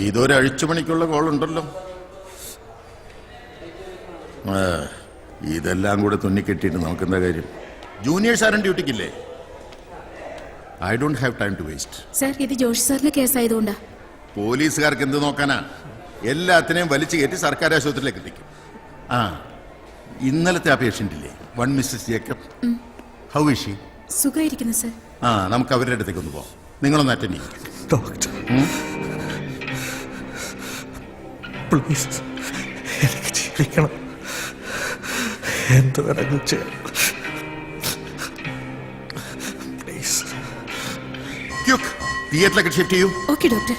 ഇതൊരു അഴിച്ചുപണിക്കുള്ള കോളുണ്ടല്ലോ. ഇതെല്ലാം കൂടെ തുന്നിക്കെട്ടിയിട്ട് നമുക്കെന്താ കാര്യം? ജൂനിയേഴ്സ് ആരും ഡ്യൂട്ടിക്കില്ലേ? I don't have time to waste. Sir, ഇത് ജോഷി സാറിന്റെ കേസായതുകൊണ്ടാ. പോലീസുകാർക്ക് എന്ത് നോക്കാനാ? എല്ലാത്തിനെയും വലിച്ചു കയറ്റി സർക്കാർ ആശുപത്രിയിലേക്ക് എത്തിക്കും. ഇന്നലത്തെ ആ പേഷ്യൻ്റ് ഇല്ലേ, 1 Mrs Jacob, how is she? സുഖമായിരിക്കുന്നു സർ. നമുക്ക് അവരുടെ അടുത്തേക്ക് ഒന്ന് പോവാം. നിങ്ങളൊന്ന് അറ്റൻഡ് ചെയ്യും. ഡോക്ടർ പ്ലീസ്, എനിക്ക് ജീവിക്കണം. എന്ത് വേണമെങ്കിലും ചെയ്യാം. പ്ലീസ്. തിയേറ്ററിലേക്ക് ഷിഫ്റ്റ് ചെയ്യൂ. Okay doctor.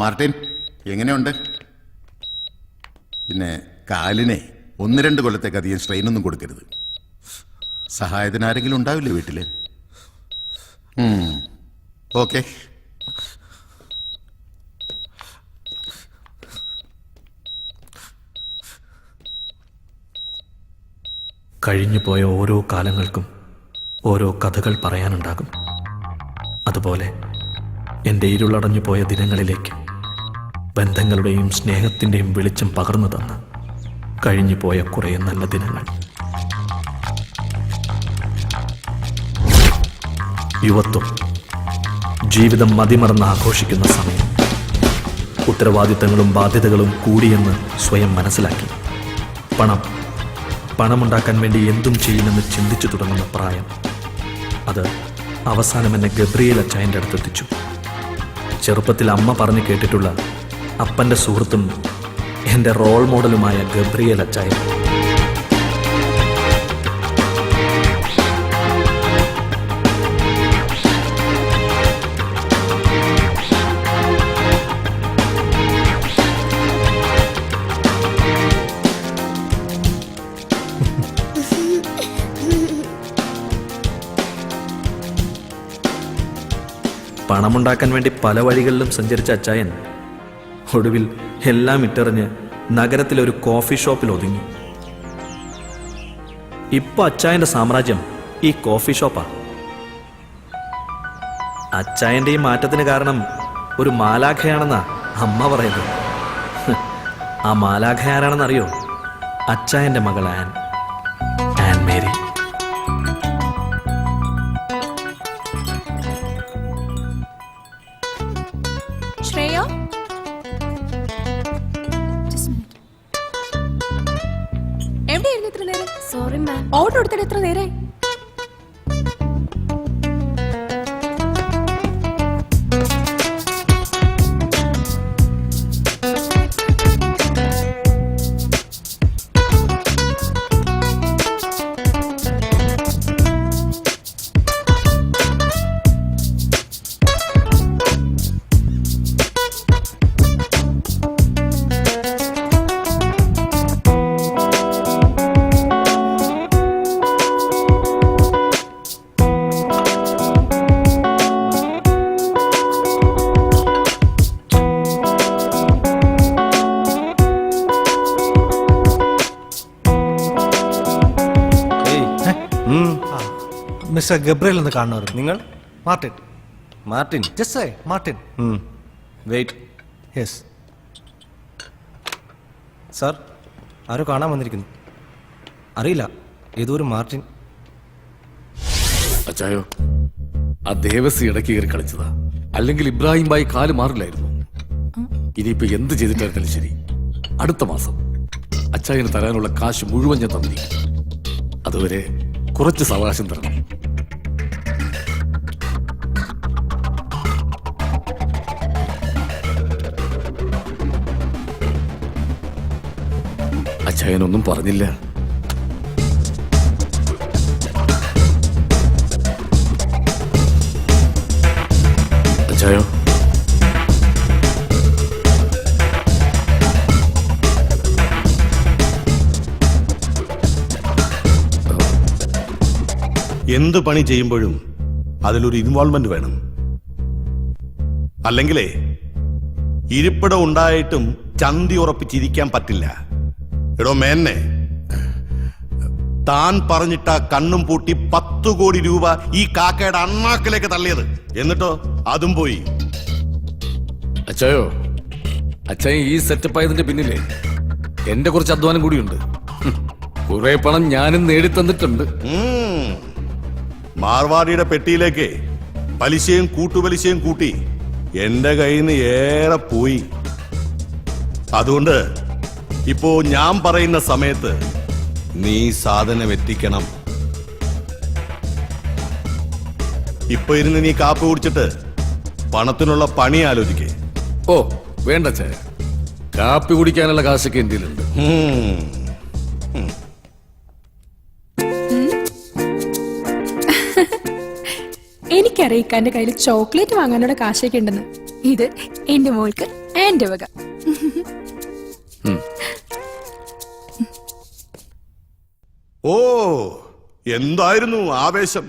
മാർട്ടിൻ, എങ്ങനെയുണ്ട്? പിന്നെ കാലിനെ 1-2 കൊല്ലത്തേക്ക് അധികം സ്ട്രെയിനൊന്നും കൊടുക്കരുത്. സഹായത്തിന് ആരെങ്കിലും ഉണ്ടാവില്ലേ വീട്ടില്? ഓക്കെ. കഴിഞ്ഞുപോയ ഓരോ കാലങ്ങൾക്കും ഓരോ കഥകൾ പറയാനുണ്ടാകും. അതുപോലെ എൻ്റെ ഇരുളടഞ്ഞു പോയ ദിനങ്ങളിലേക്ക് ബന്ധങ്ങളുടെയും സ്നേഹത്തിൻ്റെയും വെളിച്ചം പകർന്നു തന്ന് കഴിഞ്ഞു പോയ കുറേ നല്ല ദിനങ്ങൾ. യുവത്വം, ജീവിതം മതിമറന്ന് ആഘോഷിക്കുന്ന സമയം. ഉത്തരവാദിത്തങ്ങളും ബാധ്യതകളും കൂടിയെന്ന് സ്വയം മനസ്സിലാക്കി. പണമുണ്ടാക്കാൻ വേണ്ടി എന്തും ചെയ്യുമെന്ന് ചിന്തിച്ചു തുടങ്ങുന്ന പ്രായം. അത് അവസാനം എന്നെ ഗബ്രിയേൽ അച്ചായൻ്റെ അടുത്തെത്തിച്ചു. ചെറുപ്പത്തിൽ അമ്മ പറഞ്ഞു കേട്ടിട്ടുള്ള അപ്പൻ്റെ സുഹൃത്തും എൻ്റെ റോൾ മോഡലുമായ ഗബ്രിയേൽ അച്ചായൻ. പണമുണ്ടാക്കാൻ വേണ്ടി പല വഴികളിലും സഞ്ചരിച്ച അച്ചായൻ ഒടുവിൽ എല്ലാം ഇട്ടെറിഞ്ഞ് നഗരത്തിലൊരു കോഫി ഷോപ്പിൽ ഒതുങ്ങി. ഇപ്പൊ അച്ചായന്റെ സാമ്രാജ്യം ഈ കോഫി ഷോപ്പാ. അച്ചായന്റെ ഈ മാറ്റത്തിന് കാരണം ഒരു മാലാഖയാണെന്നാ അമ്മ പറയുന്നത്. ആ മാലാഖ ആരാണെന്നറിയോ? അച്ചായന്റെ മകൾ ആൻ മേരി. ഓർഡർ എടുത്തിട്ട് എത്ര നേരെ? മിസ്റ്റർ ഗബ്രിയേൽ എന്ന് കാണുന്നവർ. നിങ്ങൾ? Martin. Just Martin. Wait. Yes sir, ആരോ കാണാൻ വന്നിരിക്കുന്നു. അറിയില്ല, ഏതോ ഒരു മാർട്ടിൻ. അച്ചായോ, ആ ദേവസി ഇടയ്ക്ക് കയറി കളിച്ചതാ. അല്ലെങ്കിൽ ഇബ്രാഹിം ബായി കാല് മാറില്ലായിരുന്നു. ഇനിയിപ്പോ എന്ത് ചെയ്തിട്ടായിരുന്നാലും ശരി, അടുത്ത മാസം അച്ചായന് തരാനുള്ള കാശ് മുഴുവൻ ഞാൻ തന്നിരിക്കും. അതുവരെ കുറച്ച് സാവകാശം തരണം. അച്ചായനൊന്നും പറഞ്ഞില്ല. അച്ചായോ, എന്ത് പണി ചെയ്യുമ്പോഴും അതിലൊരു ഇൻവോൾവ്മെന്റ് വേണം. അല്ലെങ്കിലേ ഇരിപ്പിടം ഉണ്ടായിട്ടും ചന്തി ഉറപ്പിച്ചിരിക്കാൻ പറ്റില്ല. എടോ മേന്നെ, താൻ പറഞ്ഞിട്ട കണ്ണും പൂട്ടി 10 കോടി രൂപ ഈ കാക്കയുടെ അണ്ണാക്കിലേക്ക് തള്ളിയത്, എന്നിട്ടോ അതും പോയി. അച്ചായോ, അച്ചായ ഈ സെറ്റപ്പ് ആയതിന്റെ പിന്നിലെ എന്റെ കുറച്ച് അധ്വാനം കൂടിയുണ്ട്. കുറെ പണം ഞാനും നേടിത്തന്നിട്ടുണ്ട്. മാർവാടിയുടെ പെട്ടിയിലേക്ക് പലിശയും കൂട്ടുപലിശയും കൂട്ടി എന്റെ കയ്യിൽ നിന്ന് ഏറെ പോയി. അതുകൊണ്ട് ഇപ്പോ ഞാൻ പറയുന്ന സമയത്ത് നീ സാധനം എത്തിക്കണം. ഇപ്പൊ ഇരുന്ന് നീ കാപ്പ് കുടിച്ചിട്ട് പണത്തിനുള്ള പണി ആലോചിക്കേ. ഓ വേണ്ട ചായ, കാപ്പി കുടിക്കാനുള്ള കാശൊക്കെ എന്തിലുണ്ട്. എനിക്കറിയാം ഇക്കാന്റെ കയ്യിൽ ചോക്ലേറ്റ് വാങ്ങാനുള്ള കാശൊക്കെ ഉണ്ടെന്ന്. ഇത് എന്റെ മോൾക്ക് എന്റെ വക. ഓ, എന്തായിരുന്നു ആവേശം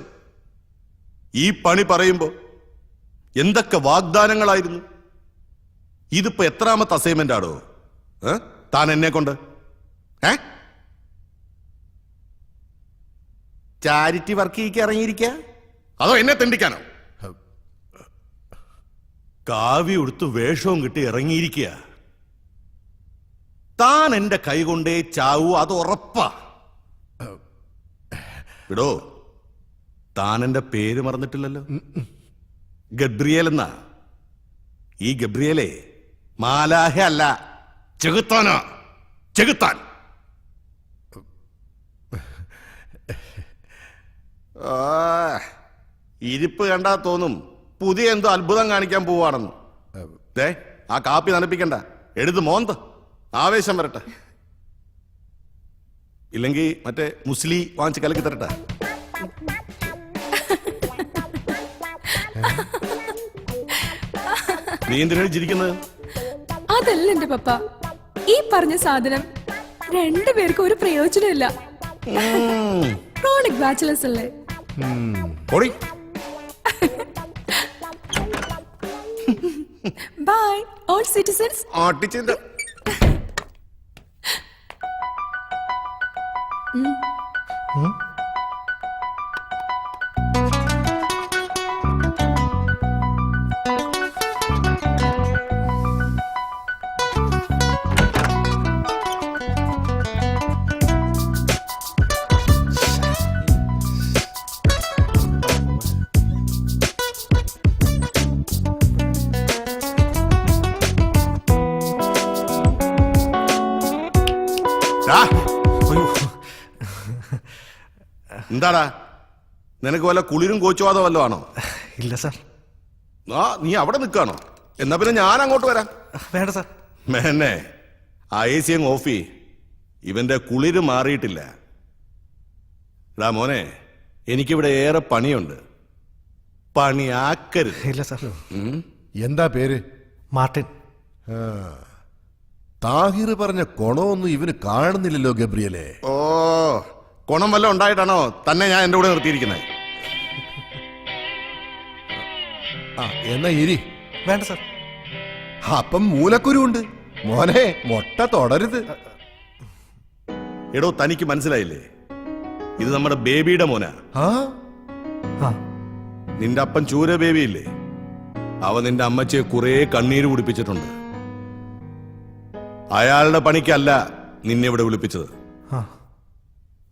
ഈ പണി പറയുമ്പോ! എന്തൊക്കെ വാഗ്ദാനങ്ങളായിരുന്നു. ഇതിപ്പോ എത്രാമത്തെ അസൈൻമെന്റ് ആടോ താൻ എന്നെ കൊണ്ട്? ചാരിറ്റി വർക്ക് ഇറങ്ങിയിരിക്ക, അതോ എന്നെ തെണ്ടിക്കാനോ? കാവ്യ ഉടുത്ത് വേഷവും കിട്ടി ഇറങ്ങിയിരിക്കുക. താൻ എന്റെ കൈകൊണ്ടേ ചാവൂ, അത് ഉറപ്പാ. ഇടോ, താൻ എന്റെ പേര് മറന്നിട്ടില്ലല്ലോ. ഗബ്രിയേൽ എന്നാ. ഈ ഗബ്രിയേലേ മാലാഹ അല്ല, ചെകുത്താനാ, ചെകുത്താൻ. ഇരിപ്പ് കണ്ടാ തോന്നും പുതിയ എന്തോ അത്ഭുതം കാണിക്കാൻ പോവാണെന്ന്. ആ കാപ്പി നനപ്പിക്കണ്ട, എടുത്ത് മോന്ത്, ആവേശം വരട്ടെ. ഇല്ലെങ്കിൽ മറ്റേ മുസ്ലി വാങ്ങിച്ച് കലക്കി തരട്ടെ. നീ എന്തിനാണ് ചിരിക്കുന്നത്? അതല്ല എന്റെ പപ്പ, ഈ പറഞ്ഞ സാധനം രണ്ടുപേർക്കും ഒരു പ്രയോജനമില്ല. ക്രോണിക് ബാച്ചിലേഴ്സ് അല്ലേ? പൊടി. By all citizens. ആട്ടിച്ചിന്റെ എന്താടാ, നിനക്ക് വല്ല കുളിരും കോച്ചുവാദോ വല്ലോ ആണോ? ഇല്ല സാർ. നീ അവിടെ നിൽക്കാണോ? എന്നാ പിന്നെ ഞാൻ അങ്ങോട്ട് വരാം. വേണ്ട സാർ. മേന്നെ, ആ AC അങ്ങ് ഓഫ് ചെയ്യ്. ഇവന്റെ കുളിര് മാറിയിട്ടില്ല. എടാ മോനെ, എനിക്കിവിടെ ഏറെ പണിയുണ്ട്. പണിയാക്കരുത്. ഇല്ല സാർ. എന്താ പേര്? മാർട്ടിൻ. താഹിർ പറഞ്ഞ കൊണമൊന്നും ഇവന് കാണുന്നില്ലല്ലോ ഗബ്രിയലെ. ഓ, കൊണം വല്ല ഉണ്ടായിട്ടാണോ തന്നെ ഞാൻ എന്റെ കൂടെ നിർത്തിയിരിക്കുന്നത്? എന്നാ ഇരി. വേണ്ട സാർ. അപ്പം മൂലക്കുരുണ്ട് മോനെ, മൊട്ട തുടരുത്. എടോ, തനിക്ക് മനസ്സിലായില്ലേ? ഇത് നമ്മുടെ ബേബിയുടെ മോനാ. നിന്റെ അപ്പൻ ചൂര ബേബി ഇല്ലേ, അവ നിന്റെ അമ്മച്ചിയെ കുറെ കണ്ണീര് കുടിപ്പിച്ചിട്ടുണ്ട്. അയാളുടെ പണിക്കല്ല നിന്നെ ഇവിടെ വിളിപ്പിച്ചത്.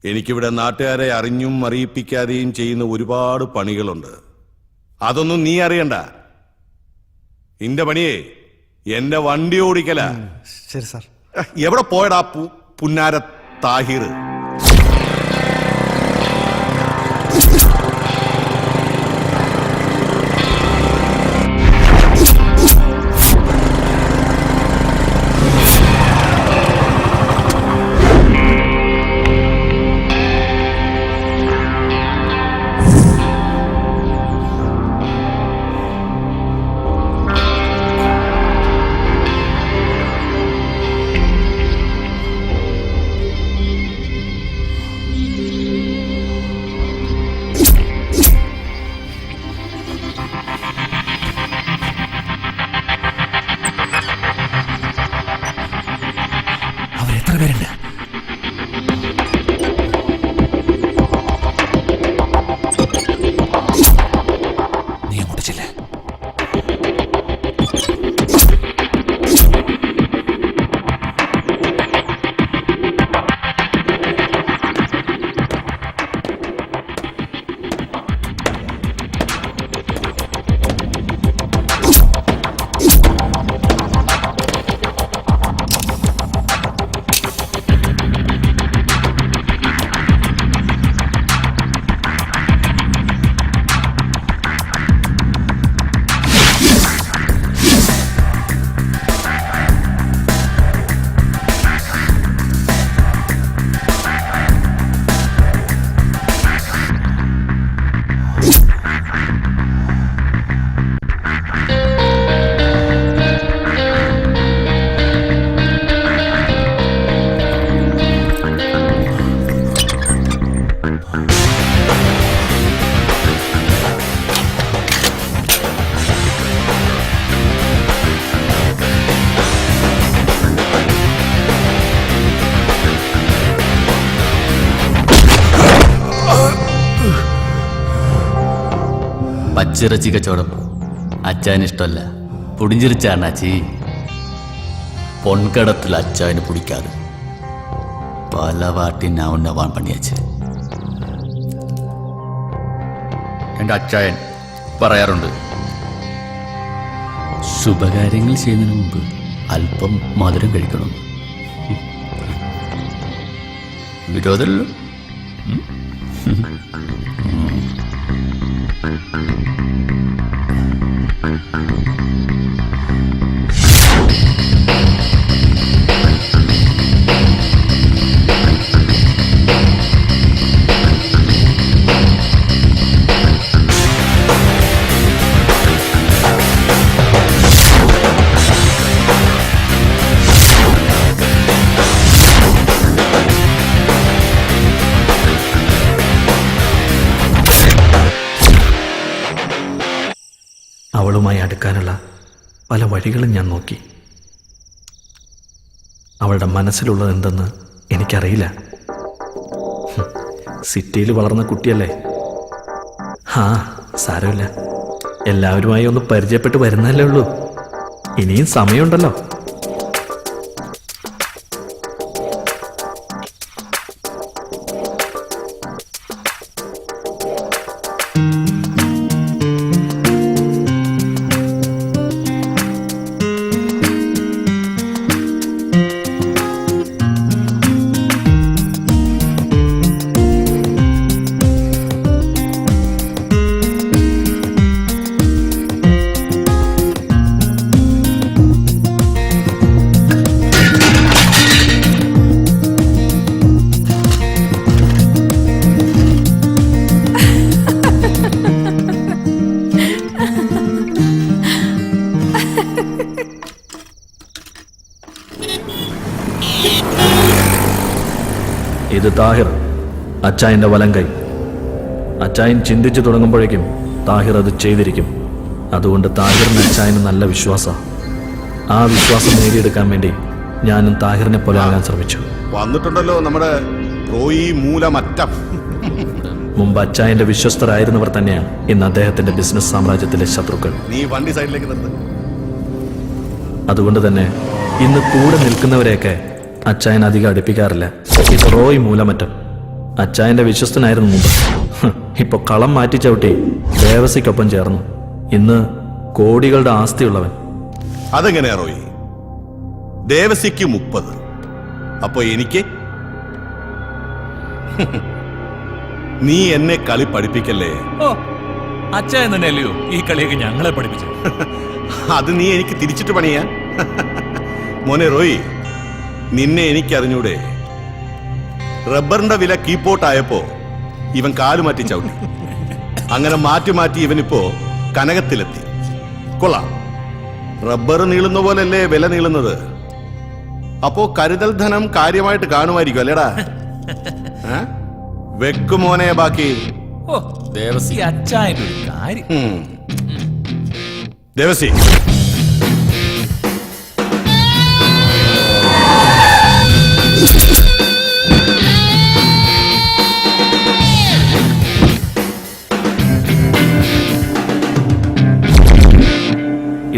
എനിക്കിവിടെ നാട്ടുകാരെ അറിഞ്ഞും അറിയിപ്പിക്കാതെയും ചെയ്യുന്ന ഒരുപാട് പണികളുണ്ട്. അതൊന്നും നീ അറിയണ്ട. നിന്റെ പണിയേ എന്റെ വണ്ടി ഓടിക്കല. ശരി സാർ. എവിടെ പോയടാ പുന്നാര താഹിർ? ഇറച്ചി കച്ചവടം അച്ചായന് ഇഷ്ടമല്ല. പുടിഞ്ചിരിച്ചാണ് അച്ചി. പൊൻകടത്തിൽ അച്ചായന് പിടിക്കാതെ പല വാട്ടി നവൻ പണിയാച്ച്. എൻ്റെ അച്ചായൻ പറയാറുണ്ട്, ശുഭകാര്യങ്ങൾ ചെയ്യുന്നതിന് മുമ്പ് അല്പം മധുരം കഴിക്കണം. വിരോധമല്ലോ. അവളുമായി അടുക്കാനുള്ള പല വഴികളും ഞാൻ നോക്കി. അവളുടെ മനസ്സിലുള്ളത് എന്തെന്ന് എനിക്കറിയില്ല. സിറ്റിയിൽ വളർന്ന കുട്ടിയല്ലേ. സാരമില്ല, എല്ലാവരുമായി ഒന്ന് പരിചയപ്പെട്ട് വരുന്നല്ലേ ഉള്ളൂ. ഇനിയും സമയമുണ്ടല്ലോ. ഇത് താഹിർ, അച്ചായന്റെ വലങ്കൈ. അച്ചായൻ ചിന്തിച്ചു തുടങ്ങുമ്പോഴേക്കും താഹിർ അത് ചെയ്തിരിക്കും. അതുകൊണ്ട് താഹിറിന് അച്ചായന് നല്ല വിശ്വാസം. ആ വിശ്വാസം നേടിയെടുക്കാൻ വേണ്ടി ഞാനും താഹിറിനെ പോലെ ആകാൻ ശ്രമിച്ചു. വന്നിട്ടുണ്ടല്ലോ നമ്മുടെ റോയി മൂലമറ്റം. മുമ്പ് അച്ചായന്റെ വിശ്വസ്തരായിരുന്നവർ തന്നെയാണ് ഇന്ന് അദ്ദേഹത്തിന്റെ ബിസിനസ് സാമ്രാജ്യത്തിലെ ശത്രുക്കൾ. നീ വണ്ടി സൈഡിലേക്ക് നിർത്ത്. അതുകൊണ്ട് തന്നെ ഇന്ന് കൂടെ നിൽക്കുന്നവരെയൊക്കെ അച്ചായൻ അധികം അടുപ്പിക്കാറില്ല. ഇത് റോയ് മൂലമറ്റം. അച്ചായന്റെ വിശ്വസ്തനായിരുന്നു മുമ്പ്. ഇപ്പൊ കളം മാറ്റി ചവിട്ടി ദേവസിക്കൊപ്പം ചേർന്നു. ഇന്ന് കോടികളുടെ ആസ്തിയുള്ളവൻ. അതെങ്ങനെയാ റോയി? ദേവസിക്ക് 30, അപ്പൊ എനിക്ക്? നീ എന്നെ കളി പഠിപ്പിക്കല്ലേ. അച്ചായൻ തന്നെയല്ലയോ ഈ കളിയൊക്കെ ഞങ്ങളെ പഠിപ്പിച്ചു. അത് നീ എനിക്ക് തിരിച്ചിട്ട് പണിയാ. മോനെ റോയി, നിന്നെ എനിക്ക് അറിഞ്ഞൂടെ? റബ്ബറിന്റെ വില കീപ്പോട്ടായപ്പോ ഇവൻ കാലു മാറ്റി ചവിട്ടി. അങ്ങനെ മാറ്റി മാറ്റി ഇവനിപ്പോ കനകത്തിലെത്തി. കൊള്ളാം. റബ്ബർ നീളുന്ന പോലല്ലേ വില നീളുന്നത്. അപ്പോ കരുതൽ ധനം കാര്യമായിട്ട് കാണുമായിരിക്കും അല്ലേടാ? വെക്കുമോനെ ബാക്കി. ഓ ദേവസി, അച്ചായന്റെ ഒരു കാര്യം. ദേവസി,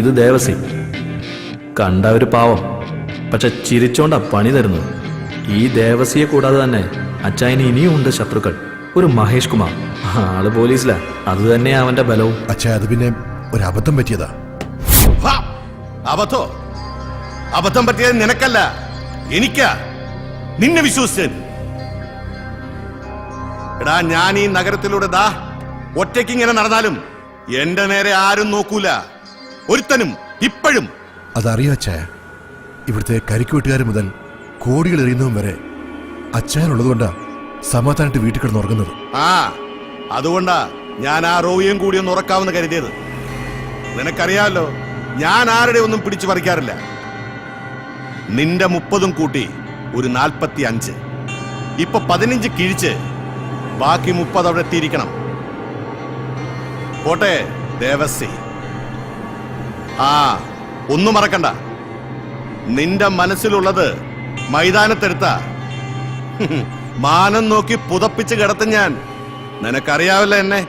ഇത് ദേവസി. കണ്ട ഒരു പാവം, പക്ഷെ ചിരിച്ചോണ്ടാ പണി തരുന്നത്. ഈ ദേവസിയെ കൂടാതെ തന്നെ അച്ചായന് ഇനിയും ഉണ്ട് ശത്രുക്കൾ. ഒരു മഹേഷ് കുമാർ, ആള് പോലീസിലാ. അത് തന്നെയാ അവന്റെ ബലവും. അച്ഛാ, അത് പിന്നെ ഒരു അബദ്ധം പറ്റിയതാ. അബദ്ധം പറ്റിയത് നിനക്കല്ല, എനിക്കാ. നിന്നെ വിശ്വസിച്ചൻ. എടാ, ഞാൻ ഈ നഗരത്തിലൂടെ ദാ ഒറ്റയ്ക്ക് ഇങ്ങനെ നടന്നാലും എന്റെ നേരെ ആരും നോക്കൂല, ഒരുത്തനും. ഇപ്പോഴും അതറിയാം അച്ഛാ. ഇവിടുത്തെ കരിക്കുവെട്ടുകാർ മുതൽ കോടികൾ എറിയുന്നതും വരെ അച്ഛനുള്ളതുകൊണ്ടാ സമാധാനമായിട്ട് വീട്ടിൽ കിടന്ന് ഉറങ്ങുന്നത്. അതുകൊണ്ടാ ഞാൻ ആ റോയിയും കൂടി ഒന്ന് ഉറക്കാമെന്ന് കരുതിയത്. നിനക്കറിയാമല്ലോ, ഞാൻ ആരുടെ ഒന്നും പിടിച്ചു പറിക്കാറില്ല. നിന്റെ 30 കൂട്ടി ഒരു 45. ഇപ്പൊ 15 കിഴിച്ച് ബാക്കി 30 അവിടെ എത്തിയിരിക്കണം. പോട്ടെ ദേവസി. ഒന്നും മറക്കണ്ട, നിന്റെ മനസ്സിലുള്ളത് മൈതാനത്തെടുത്ത മാനം നോക്കി പുതപ്പിച്ച് കിടത്തും ഞാൻ. നിനക്കറിയാവല്ലോ എന്നെ.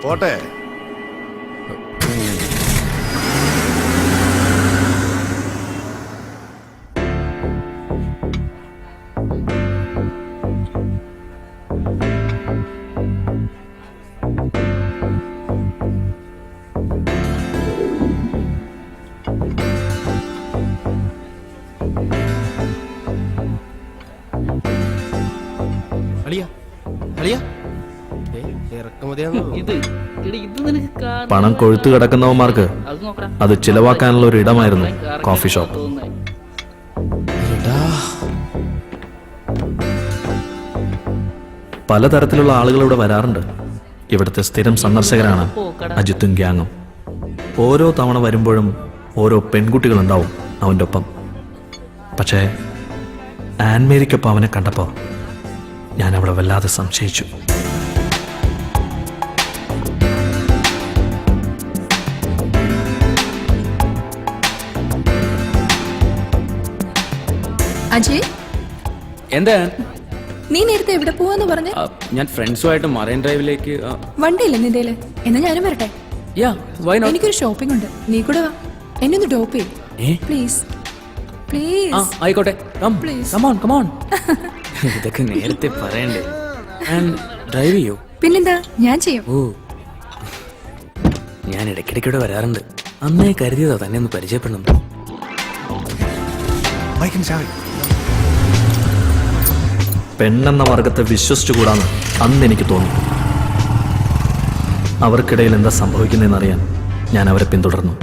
പോട്ടെ. അളിയ അളിയ ഇറക്കുമതിയാണോ ഇത്? പണം കൊഴുത്തു കിടക്കുന്നവന്മാർക്ക് അത് ചിലവാക്കാനുള്ള ഒരു ഇടമായിരുന്നു കോഫി ഷോപ്പ്. പലതരത്തിലുള്ള ആളുകൾ ഇവിടെ വരാറുണ്ട്. ഇവിടുത്തെ സ്ഥിരം സന്ദർശകരാണ് അജിത്തും ഗ്യാങ്ങും. ഓരോ തവണ വരുമ്പോഴും ഓരോ പെൺകുട്ടികളുണ്ടാവും അവൻ്റെ ഒപ്പം. പക്ഷേ ആൻമേരിക്കൊപ്പം അവനെ കണ്ടപ്പോൾ ഞാൻ അവളെ വല്ലാതെ സംശയിച്ചു. അജയ്, എന്താ? നീ നേരത്തെ എവിടെ പോവാന്ന് പറഞ്ഞ? ഞാൻ ഫ്രണ്ട്സുമായിട്ട് മറൈൻ ഡ്രൈവിലേക്ക്. വണ്ടിയില്ല നിന്റേല്? എന്നാ ഞാനും വരട്ടെ. എനിക്കൊരു ഷോപ്പിംഗ് ഉണ്ട്, നീ കൂടെ വാ. എന്നെ ഒന്ന് ഡ്രോപ്പ് ചെയ്യും പ്ലീസ്. പ്ലീസ് ആയിക്കോട്ടെ. Please. ഇതൊക്കെ നേരത്തെ പറയണ്ടേ? ഡ്രൈവ് ചെയ്യോ? പിന്നെന്താ, ഞാൻ ചെയ്യും. ഓ, ഞാൻ ഇടയ്ക്കിടയ്ക്കൂടെ വരാറുണ്ട്. അന്നേ കരുതിയതാ തന്നെ ഒന്ന് പരിചയപ്പെടണം. ബൈക്കിന് ചാവി. പെണ്ണെന്ന വർഗത്തെ വിശ്വസിച്ചുകൂടാന്ന് അന്ന് എനിക്ക് തോന്നി. അവർക്കിടയിൽ എന്താ സംഭവിക്കുന്നതെന്നറിയാൻ ഞാൻ അവരെ പിന്തുടർന്നു.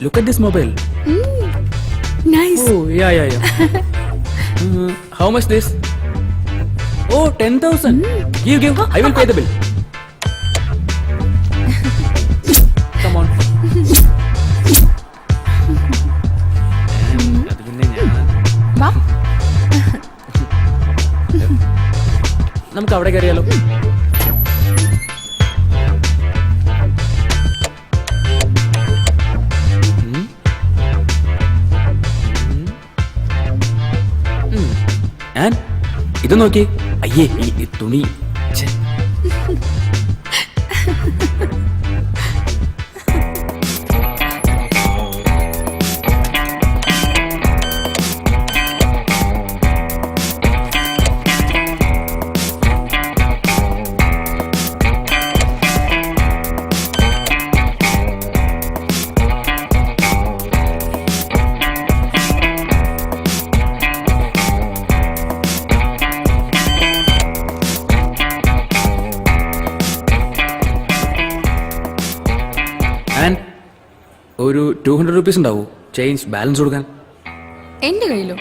Look at this mobile. Nice. Oh, yeah. How much this? Oh, 10,000. Give. I will pay the bill. Come on. വാ, നമുക്ക് അവിടെ കയറിയാലോ? ഇത് നോക്കി. അയ്യേ, ഈ തുണി. ഒരു 200 rupees ഉണ്ടാവൂ ചേഞ്ച് ബാലൻസ് കൊടുക്കാൻ? എന്റെ കയ്യിലോ?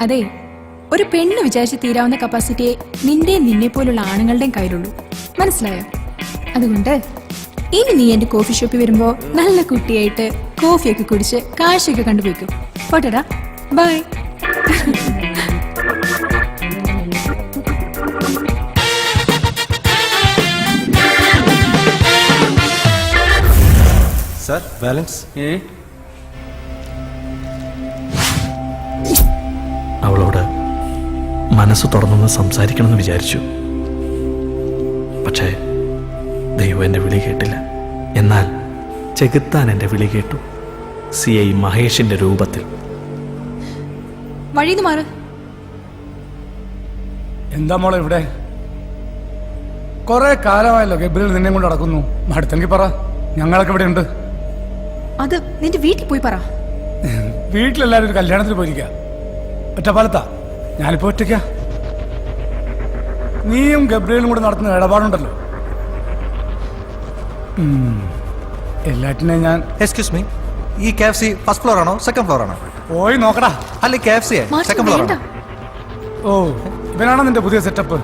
അതെ, ഒരു പെണ്ണ് വിചാരിച്ച് തീരാവുന്ന കപ്പാസിറ്റിയെ നിന്നെ പോലുള്ള ആണുങ്ങളുടെയും കയ്യിലുള്ളൂ. മനസ്സിലായോ? അതുകൊണ്ട് ഇനി നീ എന്റെ കോഫി ഷോപ്പിൽ വരുമ്പോ നല്ല കുട്ടിയായിട്ട് കോഫിയൊക്കെ കുടിച്ച് കാശൊക്കെ കണ്ടുപോയിക്കും. പോട്ടെടാ, ബൈ. Sir, balance. അവളോട് മനസ്സ് തുറന്നൊന്ന് സംസാരിക്കണമെന്ന് വിചാരിച്ചു. പക്ഷേ ദൈവം എൻ്റെ വിളി കേട്ടില്ല. എന്നാൽ ചെകുത്താൻ എൻ്റെ വിളി കേട്ടു. CI മഹേഷിന്റെ രൂപത്തിൽ. വഴിന്ന് മാറ്. എന്താ മോളെ ഇവിടെ? കുറെ കാലമായല്ലോ ഗബ്രിയേൽ നിന്നെ കൊണ്ട് നടക്കുന്നു. അടുത്തെങ്കിൽ പറ, ഞങ്ങളൊക്കെ ഇവിടെ ഉണ്ട്. അത് നിന്റെ വീട്ടിൽ പോയി പറ. വീട്ടിലെല്ലാരും ഒരു കല്യാണത്തിന് പോയിരിക്ക. ഒറ്റപ്പാലത്താ, ഞാനിപ്പോ ഒറ്റയ്ക്ക. നീയും ഗബ്രിയേലും കൂടെ നടത്തുന്ന ഇടപാടുണ്ടല്ലോ, എല്ലാറ്റിനെയും ഞാൻ. എക്സ്ക്യൂസ് മീ, ഈ KFC ഫസ്റ്റ് ഫ്ലോർ ആണോ സെക്കൻഡ് ഫ്ലോർ ആണോ? പോയി നോക്കടാ. അല്ല, KFC സെക്കൻഡ് ഫ്ലോർ ആണോ? ഓ, ഇവനാണോ നിന്റെ പുതിയ സെറ്റപ്പ്?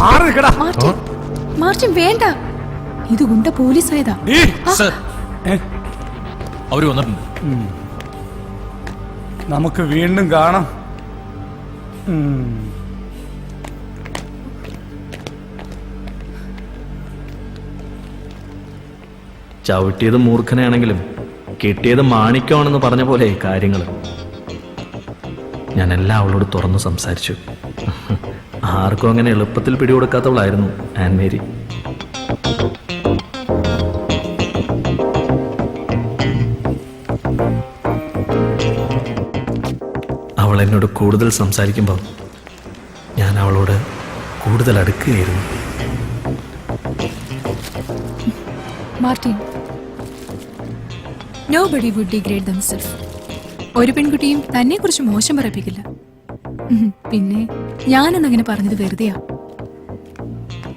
മാറി നിൽക്കടാ. മാർട്ടിൻ വേണ്ട, ഇത് ഗുണ്ട പോലീസ് ആയതാ. അവര് വന്നിട്ടുണ്ട്. നമുക്ക് വീണ്ടും കാണാം. ചവിട്ടിയത് മൂർഖനെയാണെങ്കിലും കിട്ടിയത് മാണിക്കമാണെന്ന് പറഞ്ഞ പോലെ കാര്യങ്ങൾ. ഞാൻ എല്ലാം അവളോട് തുറന്നു സംസാരിച്ചു. ആർക്കും അങ്ങനെ എളുപ്പത്തിൽ പിടികൊടുക്കാത്തവളായിരുന്നു ആൻമേരി. അവൾ എന്നോട് കൂടുതൽ സംസാരിക്കുമ്പോൾ ഞാൻ അവളോട് കൂടുതൽ അടുക്കുകയായിരുന്നു. Martin, nobody would degrade themselves. ഒരു പെൺകുട്ടിയും തന്നെ കുറിച്ച് മോശം പറയിപ്പിക്കില്ല. പിന്നെ ഞാനൊന്നങ്ങനെ പറഞ്ഞത് വെറുതെയാ.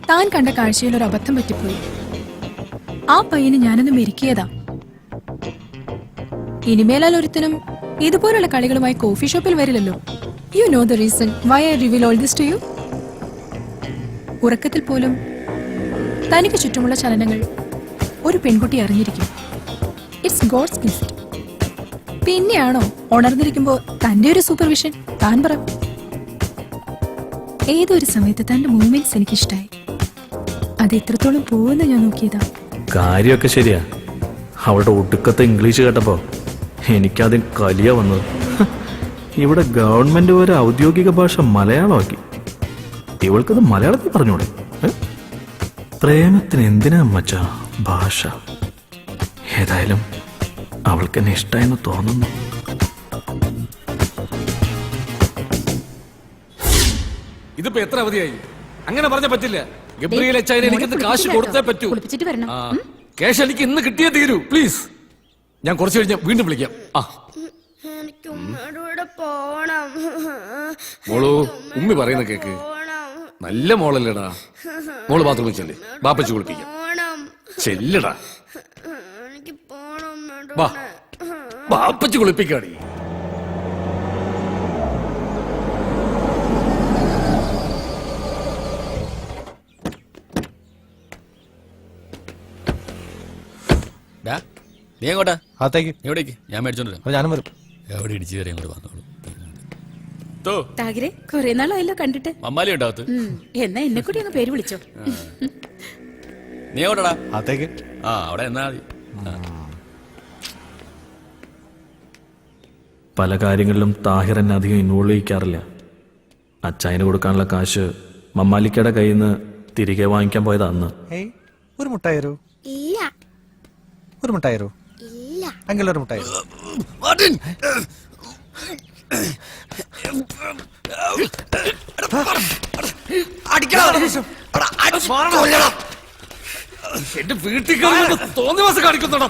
താൻ കണ്ട കാഴ്ചയിൽ ഒരു അബദ്ധം പറ്റിപ്പോയി. ആ പയ്യന് ഞാനൊന്ന് മെരുക്കിയതാ. ഇനിമേലാൽ ഒരുത്തനും ഇതുപോലുള്ള കളികളുമായി കോഫി ഷോപ്പിൽ വരില്ലല്ലോ. You know the reason why I reveal all this to you. ഉറക്കത്തിൽ പോലും തനിക്ക് ചുറ്റുമുള്ള ചലനങ്ങൾ ഒരു പെൺകുട്ടി അറിഞ്ഞിരിക്കും. It's God's gift. പിന്നെയാണോ ഉണർന്നിരിക്കുമ്പോ തന്റെ ഒരു സൂപ്പർവിഷൻ? താൻ പറ. ഏതൊരു സമയത്ത് തന്റെ മൂവ്മെന്റ്സ് എനിക്കിഷ്ടായി. അത് എത്രത്തോളം പോകുന്ന ഞാൻ നോക്കിയതാ. കാര്യമൊക്കെ ശരിയാ. അവളുടെ ഒടുക്കത്തെ ഇംഗ്ലീഷ് കേട്ടപ്പോ എനിക്കാദ്യം കലിയ വന്നത്. ഇവിടെ ഗവൺമെന്റ് ഒരു ഔദ്യോഗിക ഭാഷ മലയാളമാക്കി. ഇവൾക്കത് മലയാളത്തിൽ പറഞ്ഞൂടെ? പ്രേമത്തിന് എന്തിനാ മച്ചാ ഭാഷ? ഏതായാലും അവൾക്ക് എന്നെ ഇഷ്ടമായെന്ന് തോന്നുന്നു. ഇതിപ്പോ എത്ര അവധിയായി? അങ്ങനെ പറഞ്ഞ പറ്റില്ല. ഗബ്രിയേൽ അച്ചായന് എനിക്കത് കാശ് കൊടുത്തേ പറ്റൂ. ക്യാഷ് എനിക്ക് ഇന്ന് കിട്ടിയേ തീരൂ. പ്ലീസ്, ഞാൻ കുറച്ച് കഴിഞ്ഞ് വീണ്ടും വിളിക്കാം. മോളു, ഉമ്മി പറയുന്ന കേക്ക്. നല്ല മോളല്ലേടാ. മോള് ബാത്റൂമിൽ ചെല്ലേ, ബാപ്പച്ചു കുളിപ്പിക്കാം. ചെല്ലടാ, ബാപ്പച്ചു കുളിപ്പിക്കാടി. നീ എങ്ങോട്ടാ? അകത്തേക്ക്. എവിടേക്ക്? ഞാൻ മേടിച്ചോണ്ട് വരാം. ഞാനും വരും. എവിടെ ഇടിച്ചു കയറി അങ്ങോട്ട് വന്നോളൂ. കൊറേ നാളായല്ലോ കണ്ടിട്ട്. മമ്മാലി ഉണ്ടാവത്ത്. എന്നാ എന്നെ കൂടി അങ്ങ് പേര് വിളിച്ചോ. നീ എങ്ങോട്ടാ? അകത്തേക്ക്. അവിടെ എന്നാ മതി. പല കാര്യങ്ങളിലും താഹിർ എന്നെ അധികം ഇൻവോൾവ് ചെയ്യിക്കാറില്ല. അച്ചായന് കൊടുക്കാനുള്ള കാശ് മമ്മാലിക്കയുടെ കയ്യിൽ നിന്ന് തിരികെ വാങ്ങിക്കാൻ പോയത് അന്ന്. ഒരു മുട്ടായിരോ? ഒരു മുട്ടായിരോ? എങ്കിൽ ഒരു മുട്ടായി. എന്റെ വീട്ടിൽ തോന്നിയ ദിവസം കാണിക്കുന്നുണ്ടോ?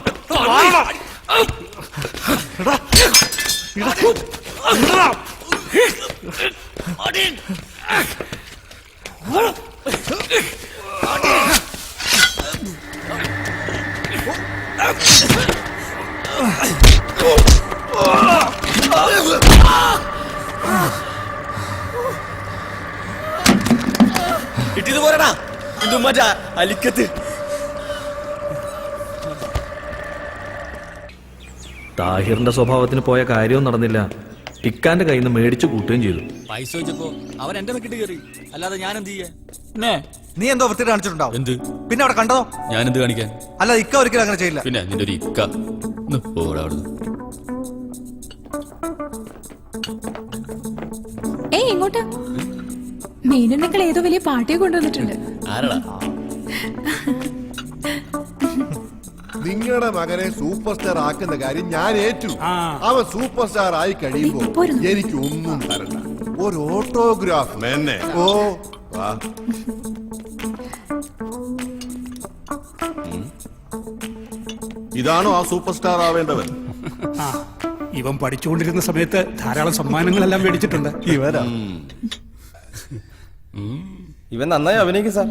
കിട്ടിയത് പോരാ. ഇതും മറ്റാ അലിക്കത്ത്. താഹിറിന്റെ സ്വഭാവത്തിന് പോയ കാര്യവും നടന്നില്ല. ഇക്കാന്റെ കയ്യിൽ നിന്ന് മേടിച്ചു കൂട്ടുകയും ചെയ്തു. പൈസ വെച്ചപ്പോ അവൻ എന്റെ വെക്കിട്ട് കയറി. അല്ലാതെ ഞാൻ എന്ത് ചെയ്യാൻ? നീ എന്തോ വൃത്തി കാണിച്ചിട്ടുണ്ടാവും. എന്ത്? പിന്നെ അവിടെ കണ്ടതോ? ഞാൻ എന്ത് കാണിക്കാൻ? അല്ല, ഇക്ക ഒരിക്കലും അങ്ങനെ ചെയ്യില്ല. പിന്നെ നിന്റെ ഒരു ഇക്ക അവിടുന്ന്. ഏയ്, എങ്ങോട്ടാ? മീനുണ്ടെങ്കിൽ ഏതോ വലിയ പാർട്ടിയെ കൊണ്ടുവന്നിട്ടുണ്ട്. ആരടാ? നിങ്ങളുടെ മകനെ സൂപ്പർ സ്റ്റാർ ആക്കുന്ന കാര്യം ഞാൻ ഏറ്റു. അവൻ സൂപ്പർ സ്റ്റാർ ആയി കഴിയുമ്പോ എനിക്ക് ഒന്നും തരണ്ട. ഒരു ഓട്ടോഗ്രാഫ്. ഓ, ഇതാണോ ആ സൂപ്പർ സ്റ്റാർ ആവേണ്ടവൻ? ഇവൻ പഠിച്ചുകൊണ്ടിരുന്ന സമയത്ത് ധാരാളം സമ്മാനങ്ങളെല്ലാം മേടിച്ചിട്ടുണ്ട്. ഇവൻ നന്നായി അഭിനയിക്കും സാർ.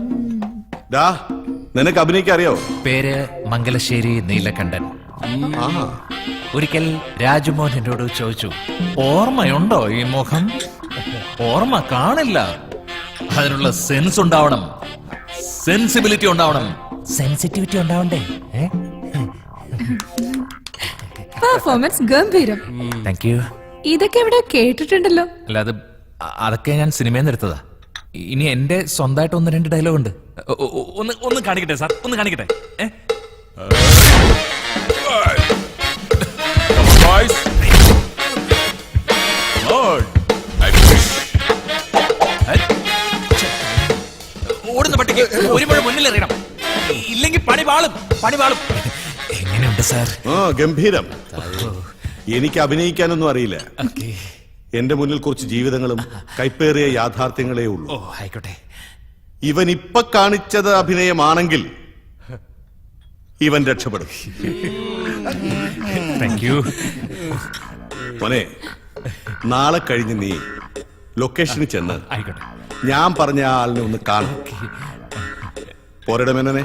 നിനക്ക് അഭിനയിക്കാൻ അറിയോ? പേര് മംഗലശ്ശേരി നീലകണ്ഠൻ. ഒരിക്കൽ രാജുമോഹൻ എന്നോട് ചോദിച്ചു, ഓർമ്മയുണ്ടോ ഈ മുഖം? ഓർമ്മ കാണില്ല. അതിനുള്ള സെൻസ് ഉണ്ടാവണം, സെൻസിബിലിറ്റി ഉണ്ടാവണം, സെൻസിറ്റിവിറ്റി ഉണ്ടാവണ്ടേ? പെർഫോമൻസ് ഗംഭീരം. Thank you. ഇതൊക്കെ എവിടെ കേട്ടിട്ടുണ്ടല്ലോ. അല്ല, അതൊക്കെ ഞാൻ സിനിമയിൽ നിന്ന് എടുത്തതാ. ഇനി എന്റെ സ്വന്തമായിട്ട് 1-2 ഡയലോഗ് ഉണ്ട്. ഒന്ന് കാണിക്കട്ടെ സാർ, ഒന്ന് കാണിക്കട്ടെ. പൊട്ടിക്ക്. ഒരു മുഴ മുന്നിൽ എറിയണം, ഇല്ലെങ്കിൽ പണി പാളും. എങ്ങനെയുണ്ട് സാർ? ഗംഭീരം. എനിക്ക് അഭിനയിക്കാനൊന്നും അറിയില്ല. എന്റെ മുന്നിൽ കുറച്ച് ജീവിതങ്ങളും കൈപ്പേറിയ യാഥാർത്ഥ്യങ്ങളേ ഉള്ളൂ. ആയിക്കോട്ടെ. ഇവൻ ഇപ്പൊ കാണിച്ചത് അഭിനയമാണെങ്കിൽ ഇവൻ രക്ഷപ്പെടും. Thank you. മോനെ, നാളെ കഴിഞ്ഞ് നീ ലൊക്കേഷനിൽ ചെന്ന് ആയിക്കോട്ടെ. ഞാൻ പറഞ്ഞ ആ ആളിനെ ഒന്ന് കാണും. പോരടെ മേനോനെ.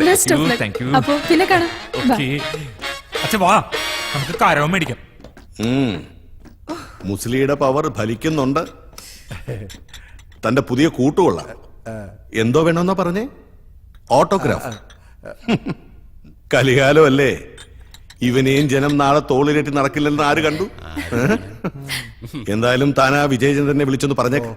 Best of luck. അപ്പോ പിന്നെ കാണാം. Bye. അച്ഛാ വാ, നമുക്ക് കരവും മേടിക്കാം. മുസ്ലിയുടെ പവർ ഫലിക്കുന്നുണ്ട്. തന്റെ പുതിയ കൂട്ടുകൊള്ള എന്തോ വേണമെന്നാ പറഞ്ഞേ? ഓട്ടോഗ്രാഫ്. കലികാലം അല്ലേ, ഇവനെയും ജനം നാളെ തോളിലേറ്റി നടക്കില്ലെന്ന് ആര് കണ്ടു? എന്തായാലും താൻ ആ വിജയചന്ദ്രനെ വിളിച്ചൊന്ന് പറഞ്ഞേക്ക.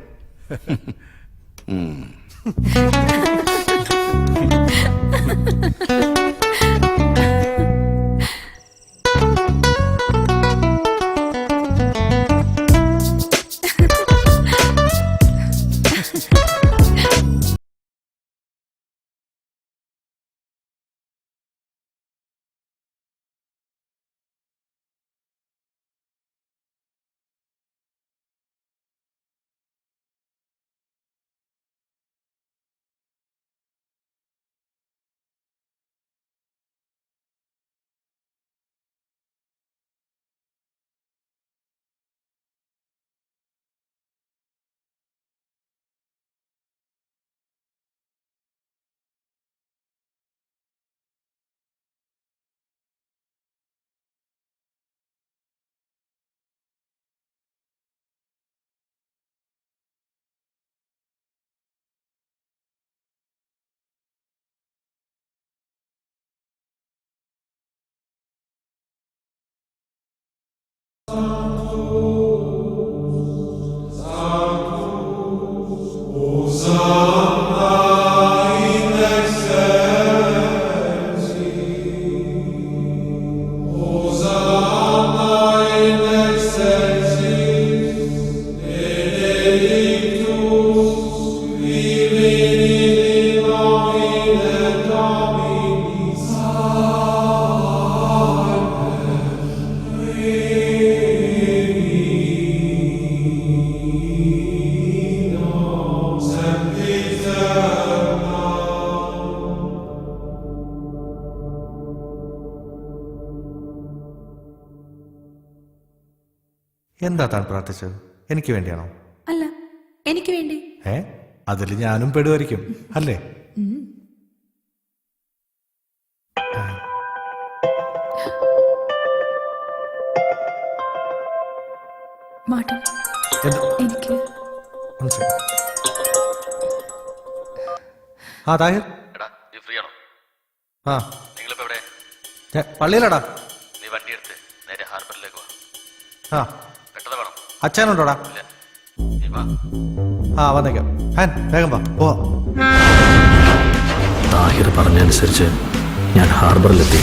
എന്താ താൻ പ്രാർത്ഥിച്ചത്? എനിക്ക് വേണ്ടിയാണോ? അല്ല, എനിക്ക് വേണ്ടി. അതിൽ ഞാനും പെടുമായിരിക്കും അല്ലേ? മാട്ടൻ, എനിക്ക് താഹിർ, പള്ളിയിലടാ. അച്ഛനുണ്ടോടാ? വന്നേക്കാം. വേഗം വാ. താഹിർ പറഞ്ഞനുസരിച്ച് ഞാൻ ഹാർബറിലെത്തി.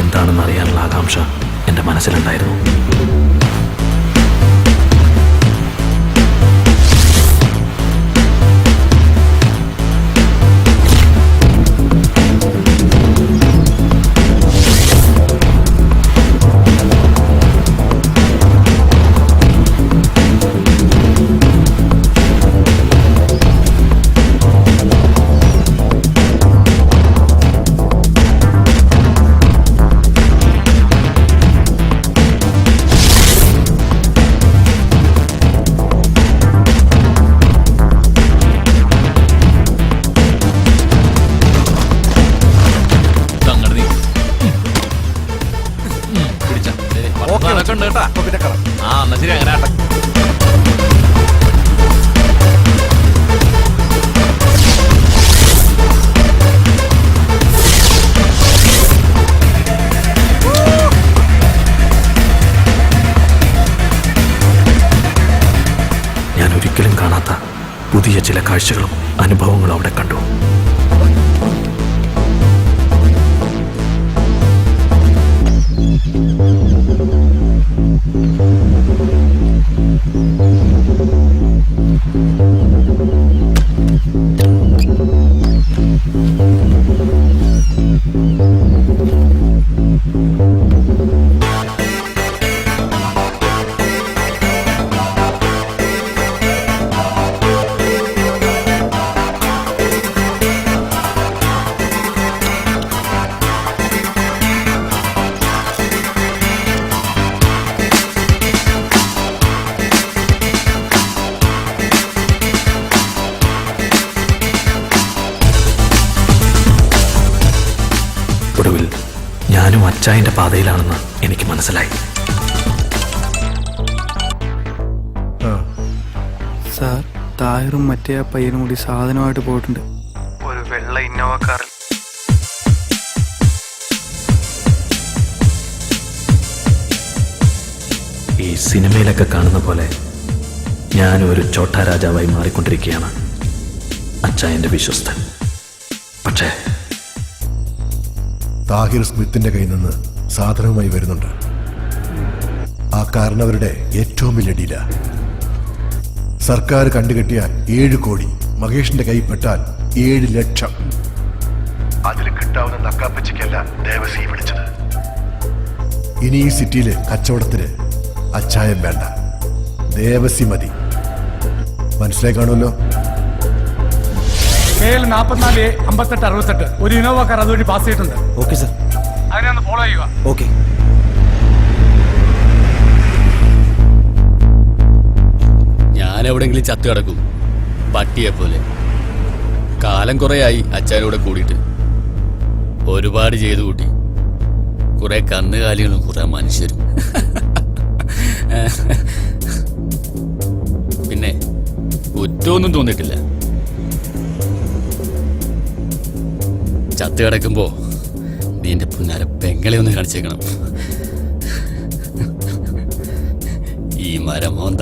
എന്താണെന്ന് അറിയാനുള്ള ആകാംക്ഷ എൻ്റെ മനസ്സിലുണ്ടായിരുന്നു. ഞാൻ ഒരിക്കലും കാണാത്ത പുതിയ ചില കാഴ്ചകളും അനുഭവങ്ങളും അവിടെ കണ്ടു. അച്ചായന്റെ പാതയിലാണെന്ന് എനിക്ക് മനസ്സിലായി. സാർ, താഹിറും മറ്റേ ആ പയ്യനും കൂടി സാധനമായിട്ട് പോയിട്ടുണ്ട്. ഒരു വെള്ള ഇന്നോവ കാറിൽ. ഈ സിനിമയിലൊക്കെ കാണുന്ന പോലെ ഞാൻ ഒരു ചോട്ടാ രാജാവായി മാറിക്കൊണ്ടിരിക്കുകയാണ്, അച്ചായന്റെ വിശ്വസ്തൻ. പക്ഷേ താഹിർ സ്മിത്തിന്റെ കയ്യിൽ നിന്ന് സാധനവുമായി വരുന്നുണ്ട്. ആ കാരണവരുടെ ഏറ്റവും വലിയ ഡീല. സർക്കാർ കണ്ടുകെട്ടിയാൽ 7 കോടി, മഹേഷിന്റെ കൈ പെട്ടാൽ 7 ലക്ഷം. അതിൽ കിട്ടാവുന്ന നക്കാപ്പച്ചയ്ക്കല്ല ദേവസി വിളിച്ചത്. ഇനി ഈ സിറ്റിയില് കച്ചവടത്തിന് അച്ചായം വേണ്ട, ദേവസി മതി. മനസ്സിലായി കാണുമല്ലോ. KL 44 58 68 ഒരു ഇന്നോവ കാർ അതുവഴി പാസ് ചെയ്തിട്ടുണ്ട്. Okay sir. അതിനെ ഒന്ന് ഫോളോ ചെയ്യുക. ഓക്കെ. ഞാൻ എവിടെങ്കിലും ചത്തു കിടക്കും പട്ടിയെ പോലെ. കാലം കുറേയായി അച്ഛനോടെ കൂടിയിട്ട്. ഒരുപാട് ചെയ്തു കൂട്ടി. കുറെ കന്നുകാലികളും കുറെ മനുഷ്യരും. പിന്നെ കുറ്റമൊന്നും തോന്നിയിട്ടില്ല. ചത്തു കിടക്കുമ്പോ നിന്റെ പുന്നാര പെങ്ങളെ ഒന്ന് കാണിച്ചേക്കണം. ഈ മരം മോന്ത.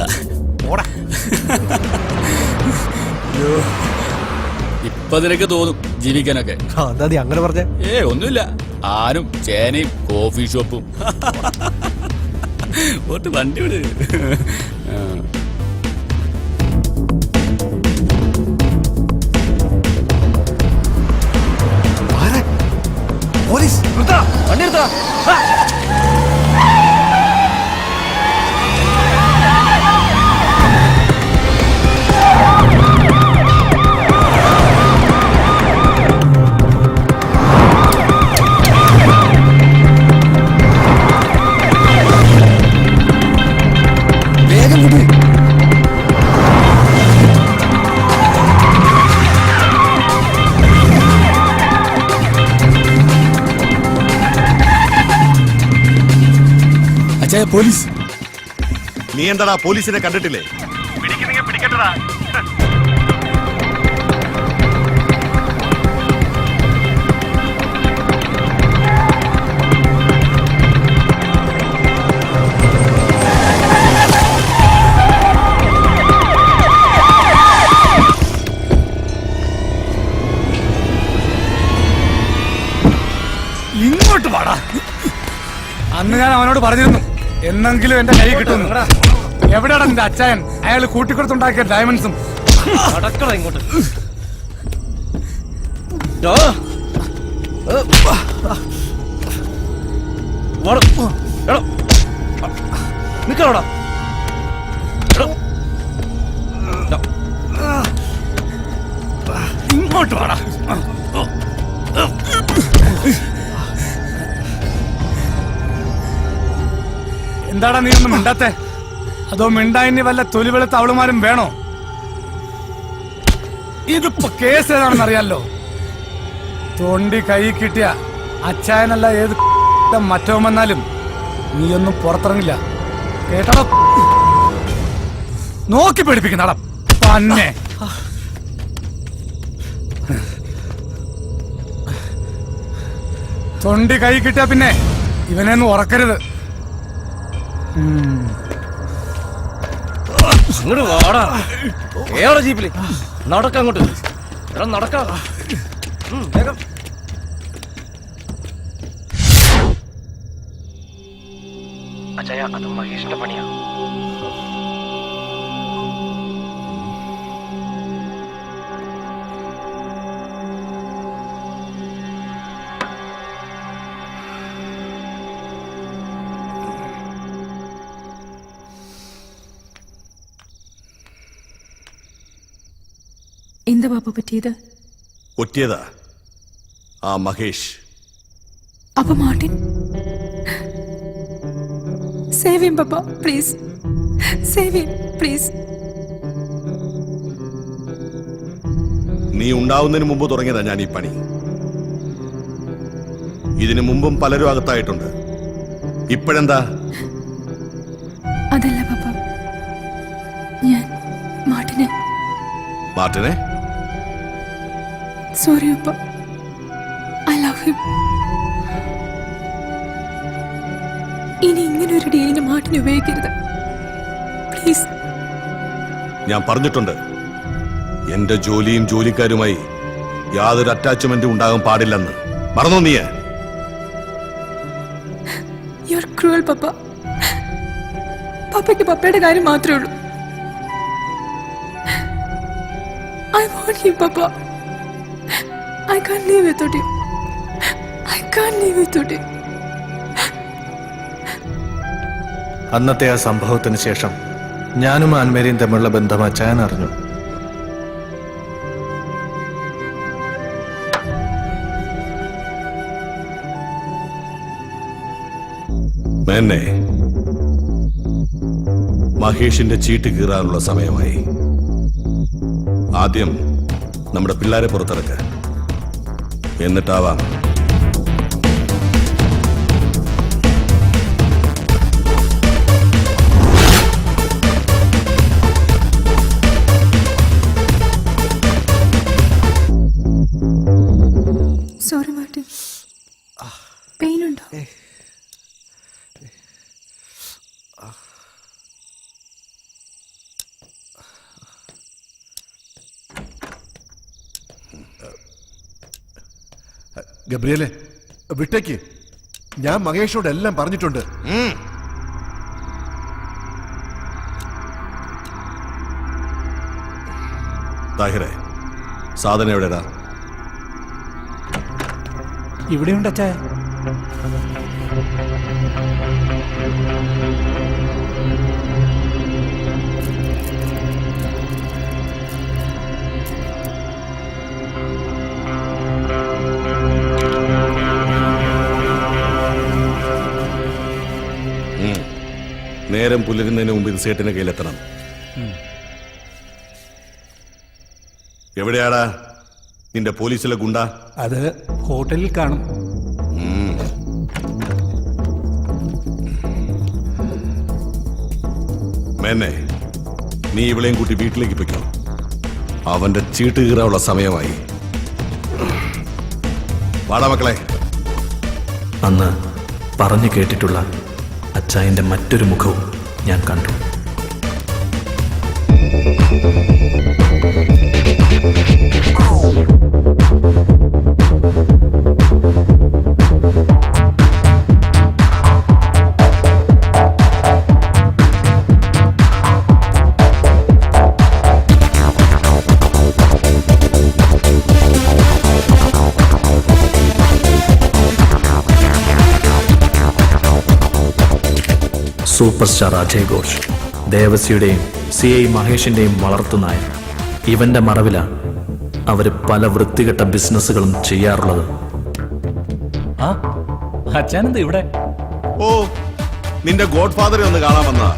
ഇപ്പൊ നിനക്ക് തോന്നും ജീവിക്കാനൊക്കെ. എന്താ നീ അങ്ങനെ പറഞ്ഞേ? ഒന്നുമില്ല, ആരും ചേനയും കോഫി ഷോപ്പും. ഒട്ട് വണ്ടി വിട്. പോലീസ് വണ്ടി എടുത്താ. വേഗം വിട്. അച്ഛാ, പോലീസ്. നീ എന്താടാ പോലീസിനെ കണ്ടിട്ടില്ലേ? പിടിക്കട്ടടാ. ഇങ്ങോട്ട് വാടാ. അന്ന് ഞാൻ അവനോട് പറഞ്ഞിരുന്നു എന്നെങ്കിലും എന്റെ കൈ കിട്ടുന്നു. എവിടെയാണ് നിന്റെ അച്ചായൻ? അയാൾ കൂട്ടിക്കൊടുത്തുണ്ടാക്കിയ ഡയമണ്ട്സും. നടക്കടാ ഇങ്ങോട്ട്. നിക്കണോടാ. ഇങ്ങോട്ട് വാടാ. എന്താടാ നീ ഒന്നും മിണ്ടാത്തെ? അതോ മിണ്ടായിന് വല്ല തൊലി വെളുത്ത അവളുമാരും വേണോ? ഇതിപ്പോ കേസ് ഏതാണെന്ന് അറിയാലോ. തൊണ്ടി കൈ കിട്ടിയ അച്ചായനല്ല ഏത് മറ്റോ വന്നാലും നീയൊന്നും പുറത്തിറങ്ങില്ല, കേട്ടോ? നോക്കി പേടിപ്പിക്കുന്നടാ തന്നെ. തൊണ്ടി കൈ കിട്ടിയ പിന്നെ ഇവനെയൊന്നും ഉറക്കരുത്. ഇങ്ങോട്ട് വാടാ. കേവല ജീപ്പില് നടക്കാം അങ്ങോട്ട്. എടാ നടക്കാം. വേഗം. അച്ഛാ, അത് മഹേഷിന്റെ പണിയാ. എന്താ പാപ്പ പറ്റിയത്? ഒറ്റിയതാ ആ മഹേഷ്. അപ്പൊ മാർട്ടിൻ? സേവ് ഹിം പാപ്പ, പ്ലീസ്. Save him, please. നീ ഉണ്ടാവുന്നതിന് മുമ്പ് തുടങ്ങിയതാ ഞാൻ ഈ പണി. ഇതിനു മുമ്പും പലരും അകത്തായിട്ടുണ്ട്. ഇപ്പോഴെന്താ? അതല്ല പപ്പ, ഞാൻ മാർട്ടിനെ സോറി പപ്പ, ഐ ലവ് ഹിം. ഇനി ഇങ്ങനെ ഒരു ഡീലിന് മാർട്ടിനെ ഉപയോഗിക്കരുത് പ്ലീസ്. ഞാൻ പറഞ്ഞിട്ടുണ്ട്, എന്റെ ജോലിയും ജോലിക്കാരുമായി യാതൊരു അറ്റാച്ച്മെന്റും ഉണ്ടാകാൻ പാടില്ലെന്ന്. മറന്നോ നീ? യു ആർ ക്രൂവൽ പപ്പ. പപ്പയ്ക്ക് പപ്പയുടെ കാര്യം മാത്രമേ ഉള്ളൂ. I want you papa. I can't leave without you. I can't leave without you. അന്നത്തെ ആ സംഭവത്തിന് ശേഷം ഞാനും ആൻമേരിയും തമ്മിലുള്ള ബന്ധം അച്ചായൻ അറിഞ്ഞു. മേന്നെ, മഹേഷിന്റെ ചീട്ട് കീറാനുള്ള സമയമായി. ആദ്യം നമ്മുടെ പിള്ളേരെ പുറത്തിറക്ക, എന്നിട്ടാവാം. സോറി മാർട്ടിൻ, പെയിൻ ഉണ്ടോ? ഗബ്രിയലെ, വിട്ടേക്ക്. ഞാൻ മഹേഷോട് എല്ലാം പറഞ്ഞിട്ടുണ്ട്. താഹിറെ, സാധനം എവിടെടാ? ഇവിടെയുണ്ട് അച്ചായ. നേരം പുലരുന്നതിന് മുമ്പ് ഇത് സേട്ടിന്റെ കയ്യിലെത്തണം. എവിടെയാടാ നിന്റെ പോലീസിലെ ഗുണ്ട? അത് ഹോട്ടലിൽ കാണും. മേന്നെ, നീ ഇവളെയും കൂട്ടി വീട്ടിലേക്ക് പൊയ്ക്കോ. അവന്റെ ചീട്ട് കീറാനുള്ള സമയമായി. വാടാ മക്കളെ. അന്ന് പറഞ്ഞു കേട്ടിട്ടുള്ള അച്ചായന്റെ മറ്റൊരു മുഖവും ഞാൻ കണ്ടു. സൂപ്പർ സ്റ്റാർ അജയ് ഘോഷ്, ദേവസിയുടെയും CI മഹേഷിന്റെയും വളർത്തുനായ. ഇവന്റെ മറവിലാണ് അവര് പല വൃത്തികെട്ട ബിസിനസ്സുകളും ചെയ്യാറുള്ളത്. ആ അച്ഛനെന്താ ഇവിടെ? ഓ, നിന്റെ ഗോഡ് ഫാദറെ ഒന്ന് കാണാൻ വന്നതാ.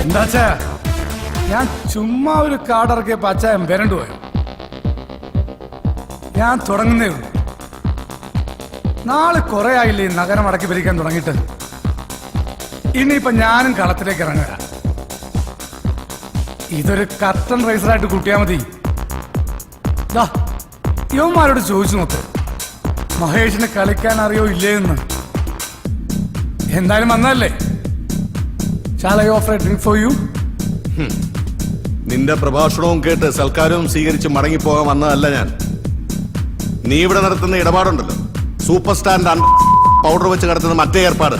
എന്താച്ചാ, ഞാൻ ചുമ്മാ ഒരു കാർഡിറക്കിയപ്പോ അച്ചായൻ വരണ്ടു പോയോ? ഞാൻ തുടങ്ങുന്നേ ഉള്ളൂ. നാളെ കുറെ ആയില്ലേ നഗരം അടക്കി ഭരിക്കാൻ തുടങ്ങിയിട്ട്. ഇനിയിപ്പൊ ഞാനും കളത്തിലേക്ക് ഇറങ്ങുക. ഇതൊരു കർട്ടൻ റൈസറായിട്ട് കൂട്ടിയാൽ മതി. യുവന്മാരോട് ചോദിച്ചു നോക്ക്, മഹേഷിന് കളിക്കാൻ അറിയോ ഇല്ലേന്ന്. എന്തായാലും വന്നതല്ലേ. Shall I offer a drink for you? നിന്റെ പ്രഭാഷണവും കേട്ട് സൽക്കാരവും സ്വീകരിച്ച് മടങ്ങിപ്പോകാൻ വന്നതല്ല ഞാൻ. നീ ഇവിടെ നടത്തുന്ന ഇടപാടുണ്ടല്ലോ, സൂപ്പർ സ്റ്റാറിന്റെ പൗഡർ വെച്ച് നടത്തുന്ന മറ്റേ ഏർപ്പാട്.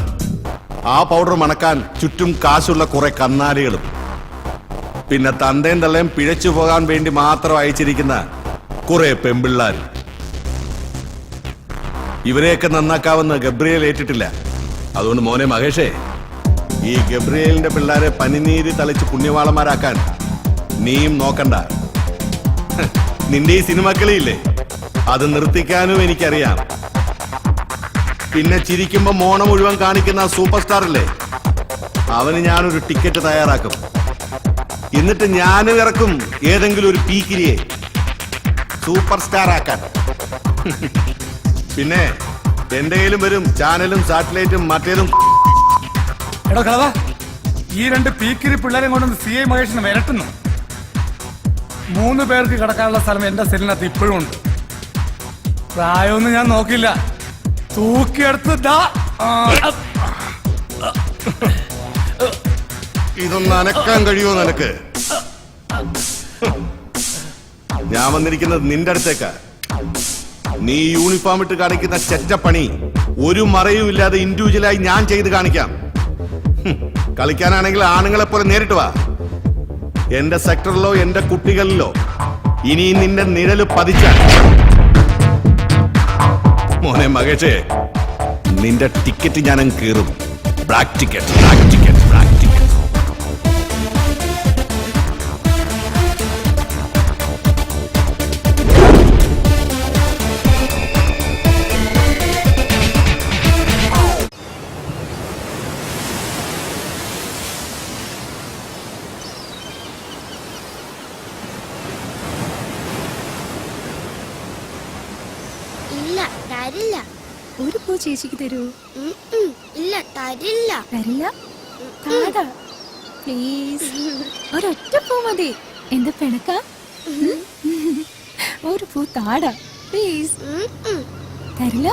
ആ പൗഡർ മണക്കാൻ ചുറ്റും കാശുള്ള കുറെ കന്നാലികളും പിന്നെ തന്തയും തള്ളയും പിഴച്ചു പോകാൻ വേണ്ടി മാത്രം അയച്ചിരിക്കുന്ന കുറെ പെമ്പിള്ളാരും. ഇവരെയൊക്കെ നന്നാക്കാവുന്ന ഗബ്രിയേൽ ഏറ്റിട്ടില്ല. അതുകൊണ്ട് മോനെ മഹേഷേ, ഈ ഗബ്രിയേലിന്റെ പിള്ളേരെ പനിനീര് തളിച്ച് പുണ്യവാളന്മാരാക്കാൻ നീയും നോക്കണ്ട. നിന്റെ ഈ സിനിമക്കളിയില്ലേ, അത് നിർത്തിക്കാനും എനിക്കറിയാം. പിന്നെ ചിരിക്കുമ്പോ മോണ മുഴുവൻ കാണിക്കുന്ന സൂപ്പർ സ്റ്റാർ അല്ലേ, അവന് ഞാനൊരു ടിക്കറ്റ് തയ്യാറാക്കും. എന്നിട്ട് ഞാനും ഇറക്കും ഏതെങ്കിലും ഒരു പീക്കിരിയെ സൂപ്പർ സ്റ്റാർ ആക്കാൻ. പിന്നെ എന്റെ കയ്യിലും വരും ചാനലും സാറ്റലൈറ്റും മറ്റേതും. എടോ കളവാ, ഈ 2 പീക്കിരി പിള്ളേരെ കൊണ്ടൊന്ന് CI മഹേഷിനെ വിരട്ടുന്നു. 3 പേർക്ക് കിടക്കാനുള്ള സ്ഥലം എന്റെ സെല്ലിനകത്ത് ഇപ്പോഴും ഉണ്ട്. പ്രായമൊന്നും ഞാൻ നോക്കില്ല, തൂക്കിയെടുത്ത് ഇതൊന്ന് അനക്കാൻ കഴിയുമോ നിനക്ക്? ഞാൻ വന്നിരിക്കുന്നത് നിന്റെ അടുത്തേക്കാ. നീ യൂണിഫോം ഇട്ട് കാണിക്കുന്ന ചെറ്റപ്പണി ഒരു മറയും ഇല്ലാതെ ഇൻഡിവിജ്വലായി ഞാൻ ചെയ്ത് കാണിക്കാം. കളിക്കാനാണെങ്കിൽ ആണുങ്ങളെ പോലെ നേരിട്ട് വാ. എന്റെ സെക്ടറിലോ എന്റെ കുട്ടികളിലോ ഇനി നിന്റെ നിഴല് പതിച്ചാൽ മോനെ മകേഷേ, നിന്റെ ടിക്കറ്റ് ഞാൻ കീറും. Black ticket, black ticket, black ticket. ഇല്ല, തരില്ല. ഒരു പൂ ചേച്ചിക്ക് തരൂ. ഇല്ല, തരില്ല. തരില്ല? താടാ പ്ലീസ്. ഒരൊറ്റ പൂ മതി. എന്താ പിണക്ക? ഒരു പൂ താടാ പ്ലീസ്. തരില്ല?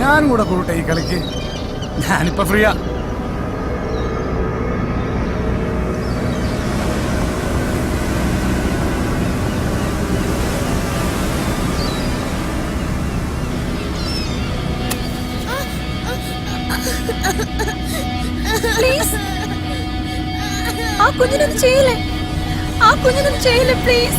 ഞാൻ കൂടെ കൂട്ടെ ഈ കളിക്ക്. ഞാനിപ്പോ ഫ്രീയാ. പ്ലീസ്, ആ കുഞ്ഞിനൊന്നും ചെയ്യില്ലേ, ആ കുഞ്ഞിനൊന്നും ചെയ്യില്ലേ പ്ലീസ്.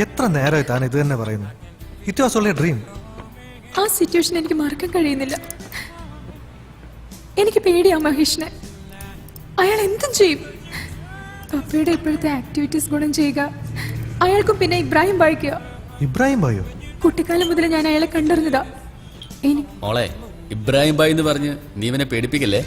എത്ര നേരമായി താൻ ഇത് തന്നെ പറയുന്നു? It was only A dream. ആ സിറ്റുവേഷൻ എനിക്ക് മറക്കാൻ കഴിയുന്നില്ല. എനിക്ക് പേടിയാ മഹേഷിനെ. അയാൾ എന്തും ചെയ്യും. പപ്പയുടെ ഇപ്പോഴത്തെ ആക്ടിവിറ്റീസ് ഗുണം ചെയ്യുക, അയാൾക്കും പിന്നെ ഇബ്രാഹിം ബായിക്കുക. ഇബ്രാഹിം ബായോ? കുട്ടിക്കാലം മുതൽ ഞാൻ അയാളെ കണ്ടറിഞ്ഞതാ. മോളെ, ഇബ്രാഹിം ബായി എന്ന് പറഞ്ഞ് നീ ഇവനെ പേടിപ്പിക്കല്ലേ.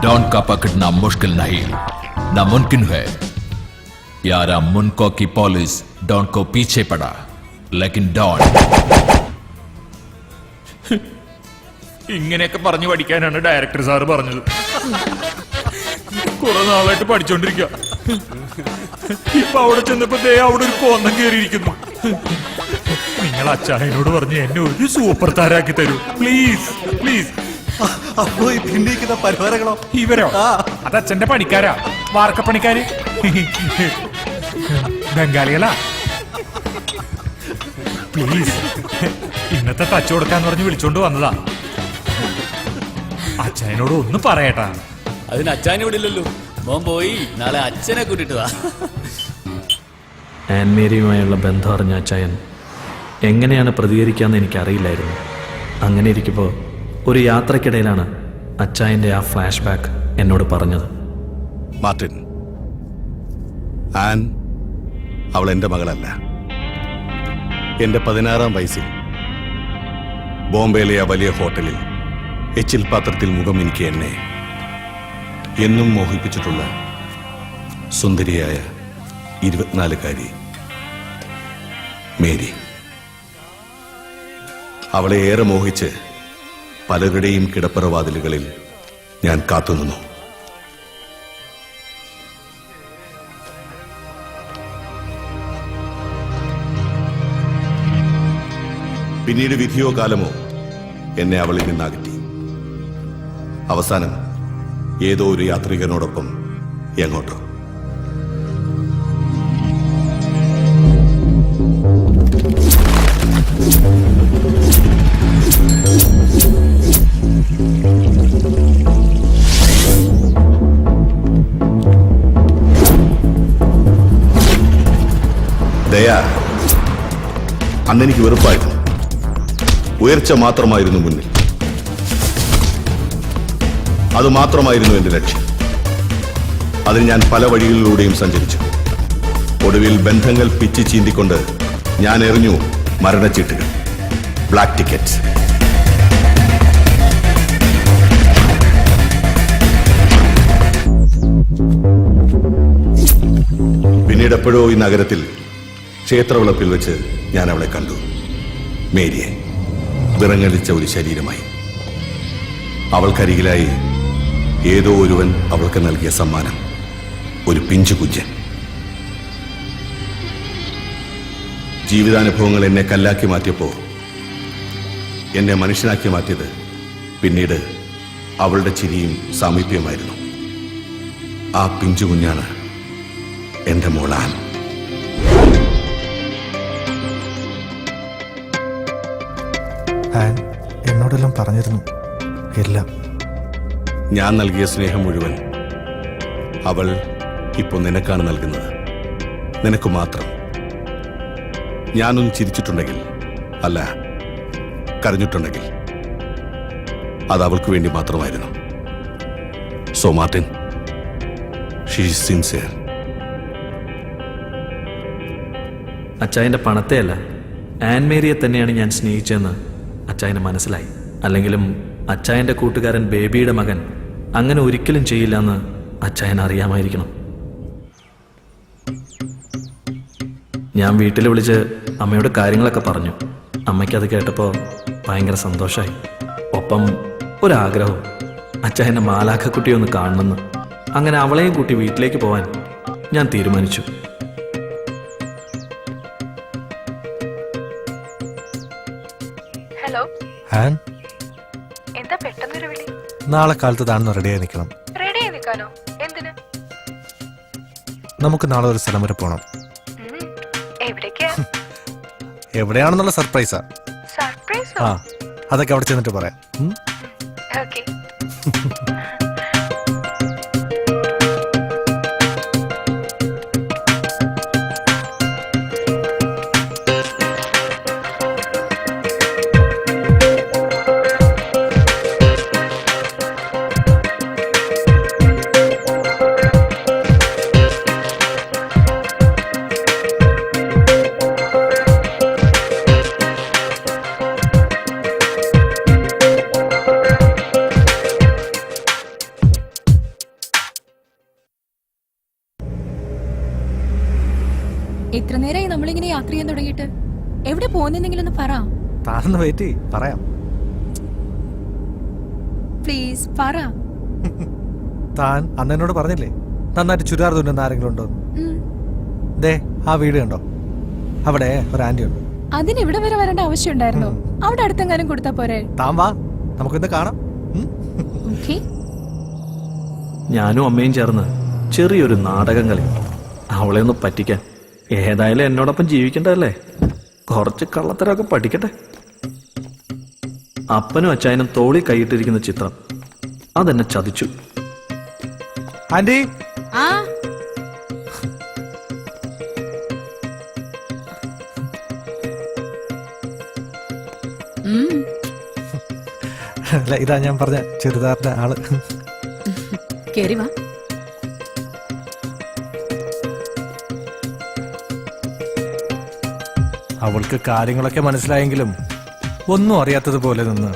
डॉन का पकड़ना मुश्किल नहीं, नामुमकिन है। यार मुनको की पुलिस डॉन को पीछे पड़ा, लेकिन डॉन ഇങ്ങനെയൊക്കെ പറഞ്ഞു പഠിക്കാനാണ് ഡയറക്ടർ സാറ് പറഞ്ഞത്. കുറെ നാളായിട്ട് പഠിച്ചോണ്ടിരിക്കുക. ഇപ്പൊ അവിടെ ചെന്നപ്പോ അവിടെ ഒരു കോന്തം കയറിയിരിക്കുന്നു. നിങ്ങൾ അച്ചായനോട് പറഞ്ഞ് എന്നെ ഒരു സൂപ്പർ താരാക്കി തരൂ പ്ലീസ് പ്ലീസ്. അപ്പോ ഈ പിന്നിരിക്കുന്ന പരിവാരങ്ങളോ? ഇവരോ? അത് അച്ഛന്റെ പണിക്കാരാ, വാർക്കപ്പണിക്കാര്, ബംഗാളികളാ. പ്ലീസ് ഇന്നത്തെ ടച്ച് കൊടുക്കാന്ന് പറഞ്ഞ് വിളിച്ചോണ്ട് വന്നതാ. അച്ഛനോട് ഒന്ന് പറയട്ടാ. അതിന് അച്ഛനെ വിടില്ലല്ലോ, മോൻ പോയി നാളെ അച്ഛനെ കൂട്ടിട്ട് വാ. ആൻമേരിയുമായുള്ള ബന്ധം അറിഞ്ഞ അച്ചായൻ എങ്ങനെയാണ് പ്രതികരിക്കാമെന്ന് എനിക്കറിയില്ലായിരുന്നു. അങ്ങനെ ഇരിക്കുമ്പോൾ ഒരു യാത്രക്കിടയിലാണ് അച്ചായൻ്റെ ആ ഫ്ലാഷ് ബാക്ക് എന്നോട് പറഞ്ഞത്. മാർട്ടിൻ, ആൻ അവൾ എൻ്റെ മകളല്ല. എൻ്റെ 16-ാം വയസ്സിൽ ബോംബെയിലെ ആ വലിയ ഹോട്ടലിൽ എച്ചിൽ പാത്രത്തിൽ മുഖം എനിക്ക് എന്നെ എന്നും മോഹിപ്പിച്ചിട്ടുള്ള സുന്ദരിയായ 24-കാരി മേരി. അവളെ ഏറെ മോഹിച്ച് പലരുടെയും കിടപ്പറവാതിലുകളിൽ ഞാൻ കാത്തുനിന്നു. പിന്നീട് വിധിയോ കാലമോ എന്നെ അവളിൽ നിന്നകറ്റി. അവസാനം ഏതോ ഒരു യാത്രികനോടൊപ്പം എങ്ങോട്ടോ. ദയാ, അന്നെനിക്ക് വെറുപ്പായിരുന്നു. ഉയർച്ച മാത്രമായിരുന്നു മുന്നിൽ. അത് മാത്രമായിരുന്നു എന്റെ ലക്ഷ്യം. അതിന് ഞാൻ പല വഴികളിലൂടെയും സഞ്ചരിച്ചു. ഒടുവിൽ ബന്ധങ്ങൾ പിച്ചി ചീന്തിക്കൊണ്ട് ഞാൻ എറിഞ്ഞു മരണച്ചീട്ടുകൾ, ബ്ലാക്ക് ടിക്കറ്റ്സ്. പിന്നീട് എപ്പോഴോ ഈ നഗരത്തിൽ ക്ഷേത്രവിളപ്പിൽ വെച്ച് ഞാൻ അവളെ കണ്ടു. മേരിയെ, വിറങ്ങലിച്ച ഒരു ശരീരമായി. അവൾക്കരികിലായി ഏതോ ഒരുവൻ അവൾക്ക് നൽകിയ സമ്മാനം, ഒരു പിഞ്ചു കുഞ്ഞൻ. ജീവിതാനുഭവങ്ങൾ എന്നെ കല്ലാക്കി മാറ്റിയപ്പോ എന്നെ മനുഷ്യനാക്കി മാറ്റിയത് പിന്നീട് അവളുടെ ചിരിയും സാമീപ്യമായിരുന്നു. ആ പിഞ്ചു കുഞ്ഞാണ് എന്റെ മോളാൻ. എന്നോടെല്ലാം പറഞ്ഞിരുന്നു എല്ലാം. ഞാൻ നൽകിയ സ്നേഹം മുഴുവൻ അവൾ ഇപ്പോൾ നിനക്കാണ് നൽകുന്നത്. നിനക്ക് മാത്രം. ഞാനൊന്ന് ചിരിച്ചിട്ടുണ്ടെങ്കിൽ, അല്ല കരഞ്ഞിട്ടുണ്ടെങ്കിൽ, അത് അവൾക്ക് വേണ്ടി മാത്രമായിരുന്നു. So Martin, she is sincere. അച്ചായൻ്റെ പണത്തെയല്ല, ആൻമേരിയെ തന്നെയാണ് ഞാൻ സ്നേഹിച്ചതെന്ന് അച്ചായന് മനസ്സിലായി. അല്ലെങ്കിലും അച്ചായൻ്റെ കൂട്ടുകാരൻ ബേബിയുടെ മകൻ അങ്ങനെ ഒരിക്കലും ചെയ്യില്ലെന്ന് അച്ചായൻ അറിയാമായിരിക്കണം. ഞാൻ വീട്ടിൽ വിളിച്ച് അമ്മയോട് കാര്യങ്ങളൊക്കെ പറഞ്ഞു. അമ്മയ്ക്കത് കേട്ടപ്പോൾ ഭയങ്കര സന്തോഷമായി. ഒപ്പം ഒരാഗ്രഹവും, അച്ചായൻ്റെ മാലാഖക്കുട്ടിയെ ഒന്ന് കാണണമെന്ന്. അങ്ങനെ അവളെയും കൂട്ടി വീട്ടിലേക്ക് പോവാൻ ഞാൻ തീരുമാനിച്ചു. ഹലോ, എന്താ പെട്ടെന്നൊരു വിളി? നാളെ കാലത്ത് താഴ്ന്ന് റെഡിയായി നിൽക്കണം. റെഡിയായി നിൽക്കാനോ? എന്തിന്? നമുക്ക് നാളെ ഒരു സ്ഥലം വരെ പോണം. എവിടേക്കാ? എവിടെയാണെന്നുള്ള സർപ്രൈസാ. സർപ്രൈസോ? ആ, അതൊക്കെ അവിടെ ചെന്നിട്ട് പറയാം. ഓക്കേ. എത്ര നേരമായി നമ്മളിങ്ങനെ യാത്ര ചെയ്യാൻ തുടങ്ങിയിട്ട്? എവിടെ പോകുന്നെങ്കിലും ഒന്ന് പറ. താനൊന്ന് വെയിറ്റ് പറയാം. പ്ലീസ് പറ. താൻ അന്ന് എന്നോട് പറഞ്ഞില്ലേ നന്നായിട്ട് ചുരിദാർ തുന്നുന്ന ആരെങ്കിലും ഉണ്ടോ? ദേ ആ വീട് കണ്ടോ, അവിടെ ഒരു ആന്റി ഉണ്ട്. അതിന് ഇവിടെ വരെ വരേണ്ട ആവശ്യം ഉണ്ടായിരുന്നോ? അവിടെ അടുത്തെങ്ങാനും കൊടുത്താ പോരെ? താൻ വാ, നമുക്കിന്ന് കാണാം. ഓക്കേ. ഞാനും അമ്മയും ചേർന്ന് ചെറിയൊരു നാടകം കളി, അവളെ ഒന്ന് പറ്റിക്കാൻ. ഏതായാലും എന്നോടൊപ്പം ജീവിക്കണ്ടല്ലേ, കുറച്ച് കള്ളത്തരമൊക്കെ പഠിക്കട്ടെ. അപ്പനും അച്ചായനും തോളി കൈയിട്ടിരിക്കുന്ന ചിത്രം അതെന്നെ ചതിച്ചു. ആന്റി അല്ല, ഇതാ ഞാൻ പറഞ്ഞ ചുരിദാറിന്റെ ആള്. കേറി വാ. അവൾക്ക് കാര്യങ്ങളൊക്കെ മനസ്സിലായെങ്കിലും ഒന്നും അറിയാത്തതുപോലെ നിന്ന്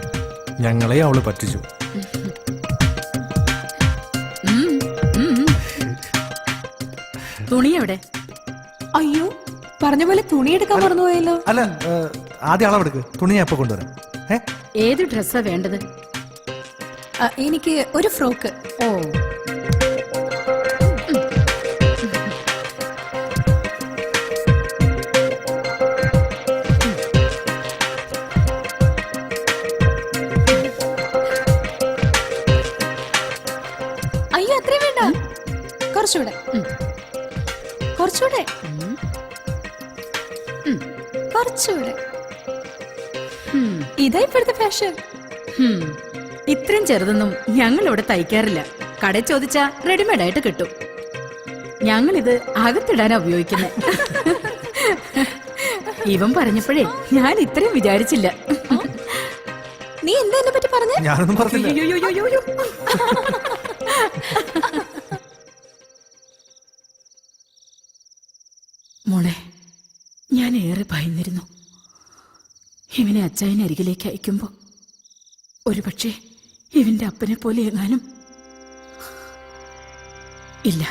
ഞങ്ങളെ അവള് പറ്റിച്ചു. തുണി എവിടെ? അയ്യോ, പറഞ്ഞ പോലെ തുണി എടുക്കാൻ മറന്നുപോയല്ലോ. അല്ല, ആദ്യം അളവെടുക്ക്, തുണി ഞാൻ ഇപ്പൊ കൊണ്ടുവരാം. ഏത് ഡ്രസ്സാ വേണ്ടത്? എനിക്ക് ഒരു ഫ്രോക്ക്. ഓ, അയ്യോ അത്രയും വേണ്ട, കുറച്ചുകൂടെ, കുറച്ചുകൂടെ, കുറച്ചുകൂടെ. ഇതാ ഇപ്പോഴത്തെ ഫാഷൻ. ഇത്രയും ചെറുതൊന്നും ഞങ്ങൾ ഇവിടെ തയ്ക്കാറില്ല. കടയിൽ ചോദിച്ചാ റെഡിമെയ്ഡ് ആയിട്ട് കിട്ടും. ഞങ്ങളിത് അകത്തിടാനാ ഉപയോഗിക്കുന്നത്. ഇവൻ പറഞ്ഞപ്പോഴേ ഞാൻ ഇത്രയും വിചാരിച്ചില്ല. നീ എന്താ എന്നെ പറ്റി പറഞ്ഞേ? ഞാനൊന്നും പറഞ്ഞില്ല. മോളെ, ഞാൻ ഏറെ ഭയന്നിരുന്നു. ഇവനെ അച്ചായനെ അരികിലേക്ക് അയക്കുമ്പോ ഒരുപക്ഷെ ഇവന്റെ അപ്പനെ പോലെ എങ്ങാനും. ഇല്ല,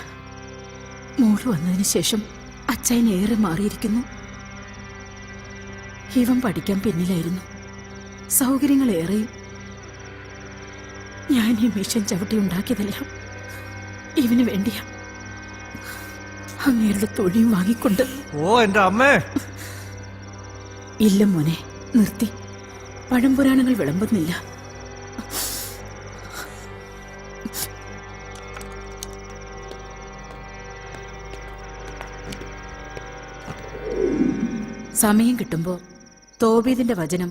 മോള് വന്നതിന് ശേഷം അച്ചായൻ ഏറെ മാറിയിരിക്കുന്നു. ഇവൻ പഠിക്കാൻ പിന്നിലായിരുന്നു, സൗകര്യങ്ങൾ ഏറെയും. ഞാൻ ഈ മിഷൻ ചവിട്ടി ഉണ്ടാക്കിയതെല്ലാം ഇവന് വേണ്ടിയാ. അങ്ങേരുടെ തൊഴിയും വാങ്ങിക്കൊണ്ട്. ഓ എന്റെ അമ്മേ. ഇല്ല മോനെ, നിർത്തി. പഴംപുരാണങ്ങൾ വിളമ്പുന്നില്ല. സമയം കിട്ടുമ്പോ തോബീദിന്റെ വചനം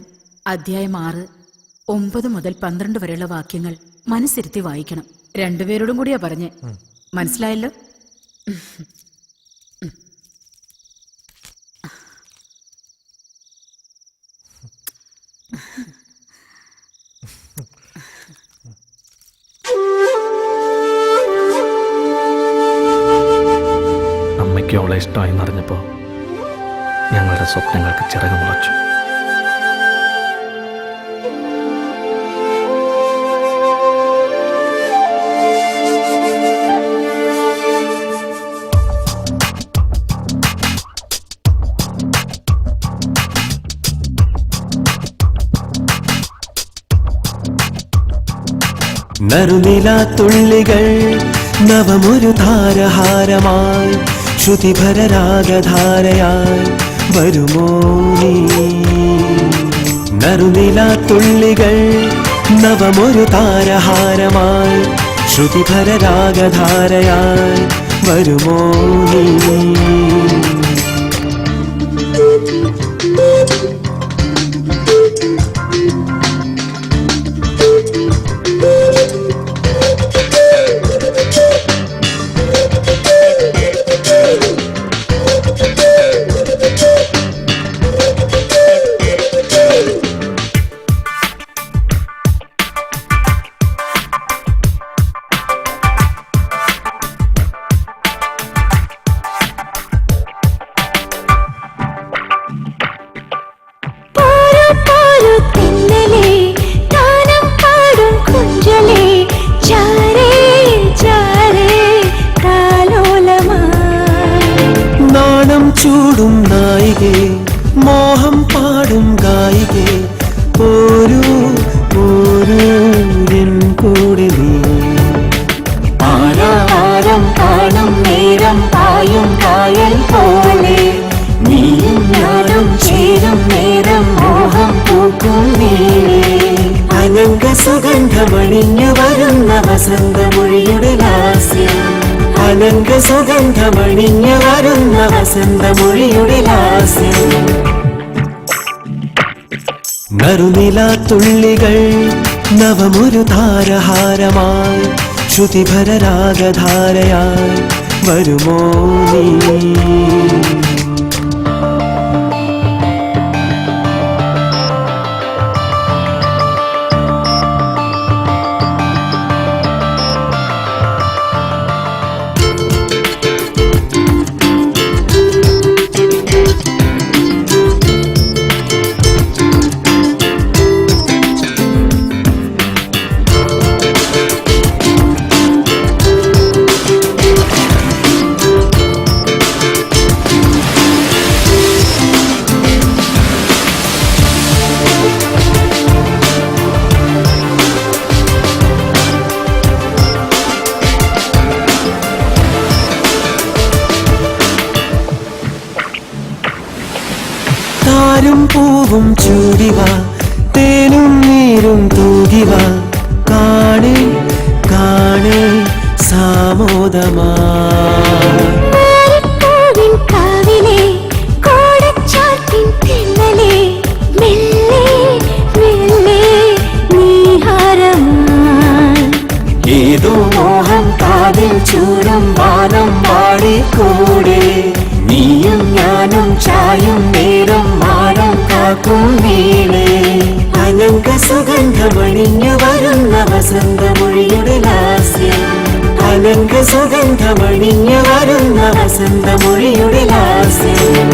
അധ്യായം 6, 9 മുതൽ 12 വരെയുള്ള വാക്യങ്ങൾ മനസ്സിരുത്തി വായിക്കണം. രണ്ടുപേരോടും കൂടിയാ പറഞ്ഞേ. മനസ്സിലായല്ലോ? അമ്മയ്ക്ക് അവളെ ഇഷ്ടമായി എന്നറിഞ്ഞപ്പോൾ ഞങ്ങളുടെ സ്വപ്നങ്ങൾക്ക് ചിറക് മുളച്ചു. നറുനിലാത്തുള്ളികൾ നവമൊരു താരഹാരമായി ശ്രുതിഭരരാഗധാരയായി വരുമോ നീ? നറുനിലാത്തുള്ളികൾ നവമൊരു താരഹാരമായി ശ്രുതിഭരരാഗധാരയായി വരുമോ നീ? ചൂടും നായികേ മോഹം പാടും ഗായികേ പോരൂ പോരൂ എൻ കൂടെ നീ ആരാരം കാണും നേരം പായും കായൽ പോലെ നീയും ഞാനും ചേരും നേരം മോഹം പൂക്കും നീളേ അനങ്ക സുഗന്ധമണിഞ്ഞു വരുന്ന വസന്തമൊഴിയുടെ ലാസ്യം അനങ്ക സുഗന്ധമണിഞ്ഞു വരുന്ന വസന്തമൊഴിയുടെ ലാസ്യം നറുനിലാത്തുള്ളികൾ നവമൊരു താരഹാരമായി ശ്രുതിഭരരാഗധാരയായി വരുമോ നീ താരും പൂവും ചൂടിവ തേനും നീരും തൂകിവ കാണേ കാണേ സാമോദമാ ഏതോ മോഹം കാതിൽ ചൂടും വാനം പാടിക്കൂടെ നീയും ഞാനും ചായും നേരം മാനം കാക്കും വീണേ അനങ്ക സുഗന്ധമണിഞ്ഞു വരുന്ന വസന്തമൊഴിയുടെ ലാസ്യം അനങ്ക സുഗന്ധമണിഞ്ഞു വരുന്ന വസന്തമൊഴിയുടെ ലാസ്യം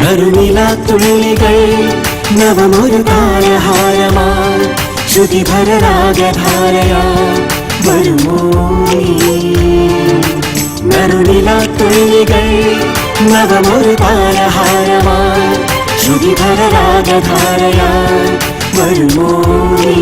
നറുനിലാത്തുള്ളികൾ നവമൊരു താരഹാരമായി ശ്രുതിഭരരാഗധാരയായി വരുമോ നീ നറുനിലാത്തുള്ളികൾ നവമൊരു താരഹാരമായി ശ്രുതിഭരരാഗധാരയായി വരുമോ നീ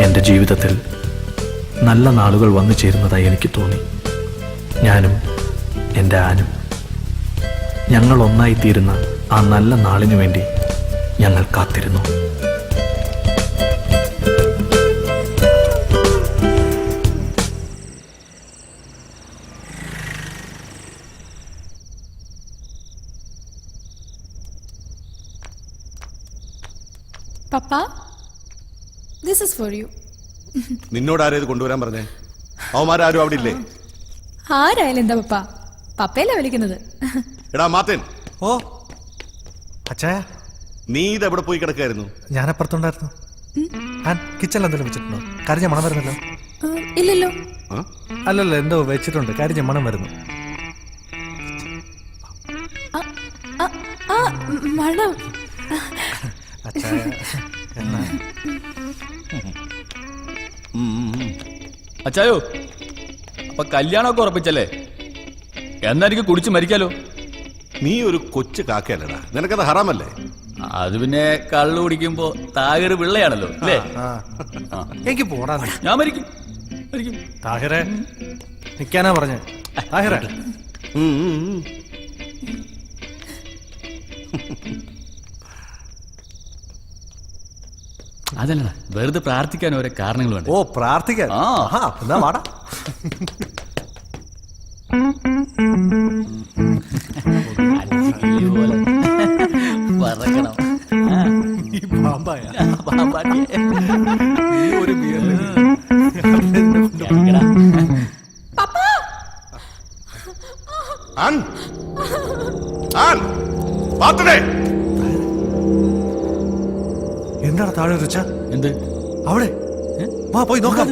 എൻ്റെ ജീവിതത്തിൽ നല്ല നാളുകൾ വന്നു ചേരുന്നതായി എനിക്ക് തോന്നി. ഞാനും എൻ്റെ ആനും ഞങ്ങൾ ഒന്നായിത്തീരുന്ന ആ നല്ല നാളിനു വേണ്ടി ഞങ്ങൾ കാത്തിരുന്നു. പപ്പ, this is for you. നിന്നോട് ആരേത് കൊണ്ടുവരാൻ പറഞ്ഞേ? അവന്മാരും അവിടെ ഇല്ലേ? ആരായാലും എന്താ പപ്പ, പപ്പയല്ല വിളിക്കുന്നത്. എടാ മാത്തൻ. ഓ അച്ഛാ, നീ ഇത് എവിടെ പോയി കിടക്കായിരുന്നു? ഞാൻ അപ്പുറത്തുണ്ടായിരുന്നു. കിച്ചണിൽ എന്തെങ്കിലും വെച്ചിട്ടുണ്ടോ? കരിഞ്ഞ മണം വരുന്നല്ലോ. ഇല്ലല്ലോ. അല്ലല്ലോ, എന്തോ വെച്ചിട്ടുണ്ട്, കരിഞ്ഞ മണം വരുന്നു. മണം. അച്ചായോ, അപ്പൊ കല്യാണമൊക്കെ ഉറപ്പിച്ചല്ലേ? എന്നാ എനിക്ക് കുടിച്ച് മരിക്കാലോ. നീ ഒരു കൊച്ചു കാക്കയല്ലടാ, നിനക്കത് ഹറാമല്ലേ? അത് പിന്നെ കള്ളു കുടിക്കുമ്പോ താഹിർ പിള്ളയാണല്ലോ അല്ലേ? എനിക്ക് പോടാ. ഞാൻ മരിക്കും. താഹിറെ നിക്കാനാ പറഞ്ഞേ. താഹിറെ അതല്ല, വെറുതെ പ്രാർത്ഥിക്കാൻ ഓരോ കാരണങ്ങൾ വേണ്ട. ഓ, പ്രാർത്ഥിക്കാൻ. എന്നാ വാടാ. പറക്കണം. ഈ പാമ്പായ ഒരു എന്താണ് താഴെ റിച്ച? എന്ത് അവിടെ വാ, പോയി നോക്കാം.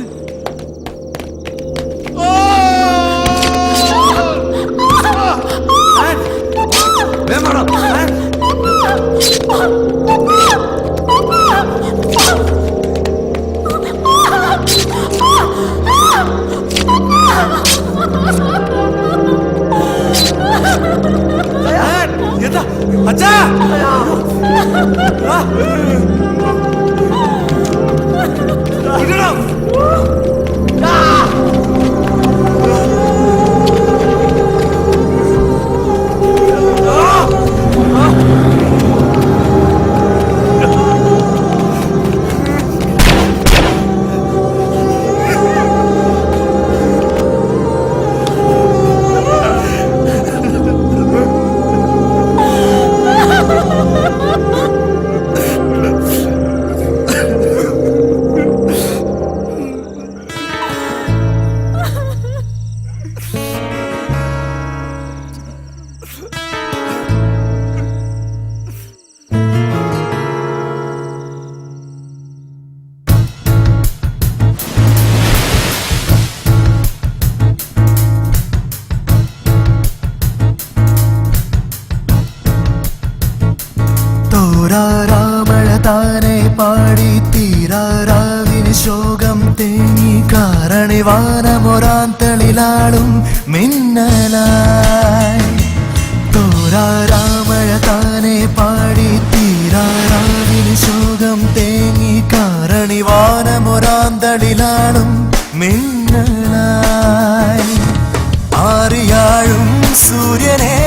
എന്താ അച്ഛാ? തോരാരാമഴ താനെ പാടി തീരാരാവിന് ശോകം തേങ്ങി കാരണിവാനമൊരാന്തളിലാളും മിന്നലായി. തോരാരാമഴ താനെ പാടി തീരാരാവിന് ശോകം തേങ്ങി കാരണിവാനമൊരാന്തളിലാളും മിന്നലായി. ആറിയാഴും സൂര്യനെ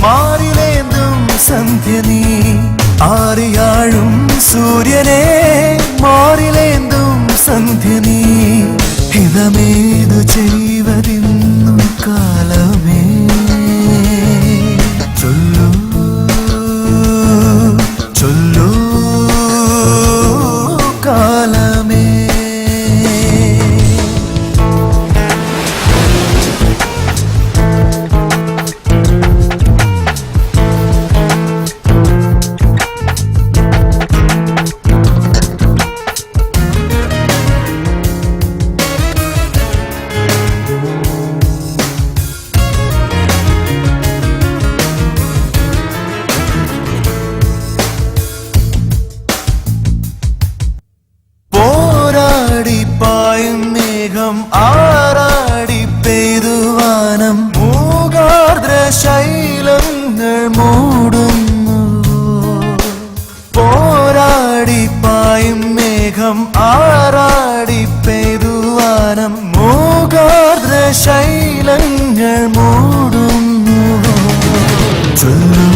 മാറിലേന്തും സന്ധ്യ നീ. ആറിയാഴും സൂര്യനെ മാറിലേന്തും സന്ധ്യ നീ. ഹിതമേതു ചെയ്വതിന്നു കാലമേ ചൊല്ലൂ ചൊല്ലൂ കാലമേ. പോരാടിപ്പായും മേഘം ആറാടി പെയ്തുവാനം മൂകാർദ്ര ശൈലങ്ങൾ മൂടുന്നു. പോരാടിപ്പായും മേഘം ആറാടി പെയ്തുവാനം മൂകാർദ്ര ശൈലങ്ങൾ മൂടുന്നു. ചൊല്ലൂ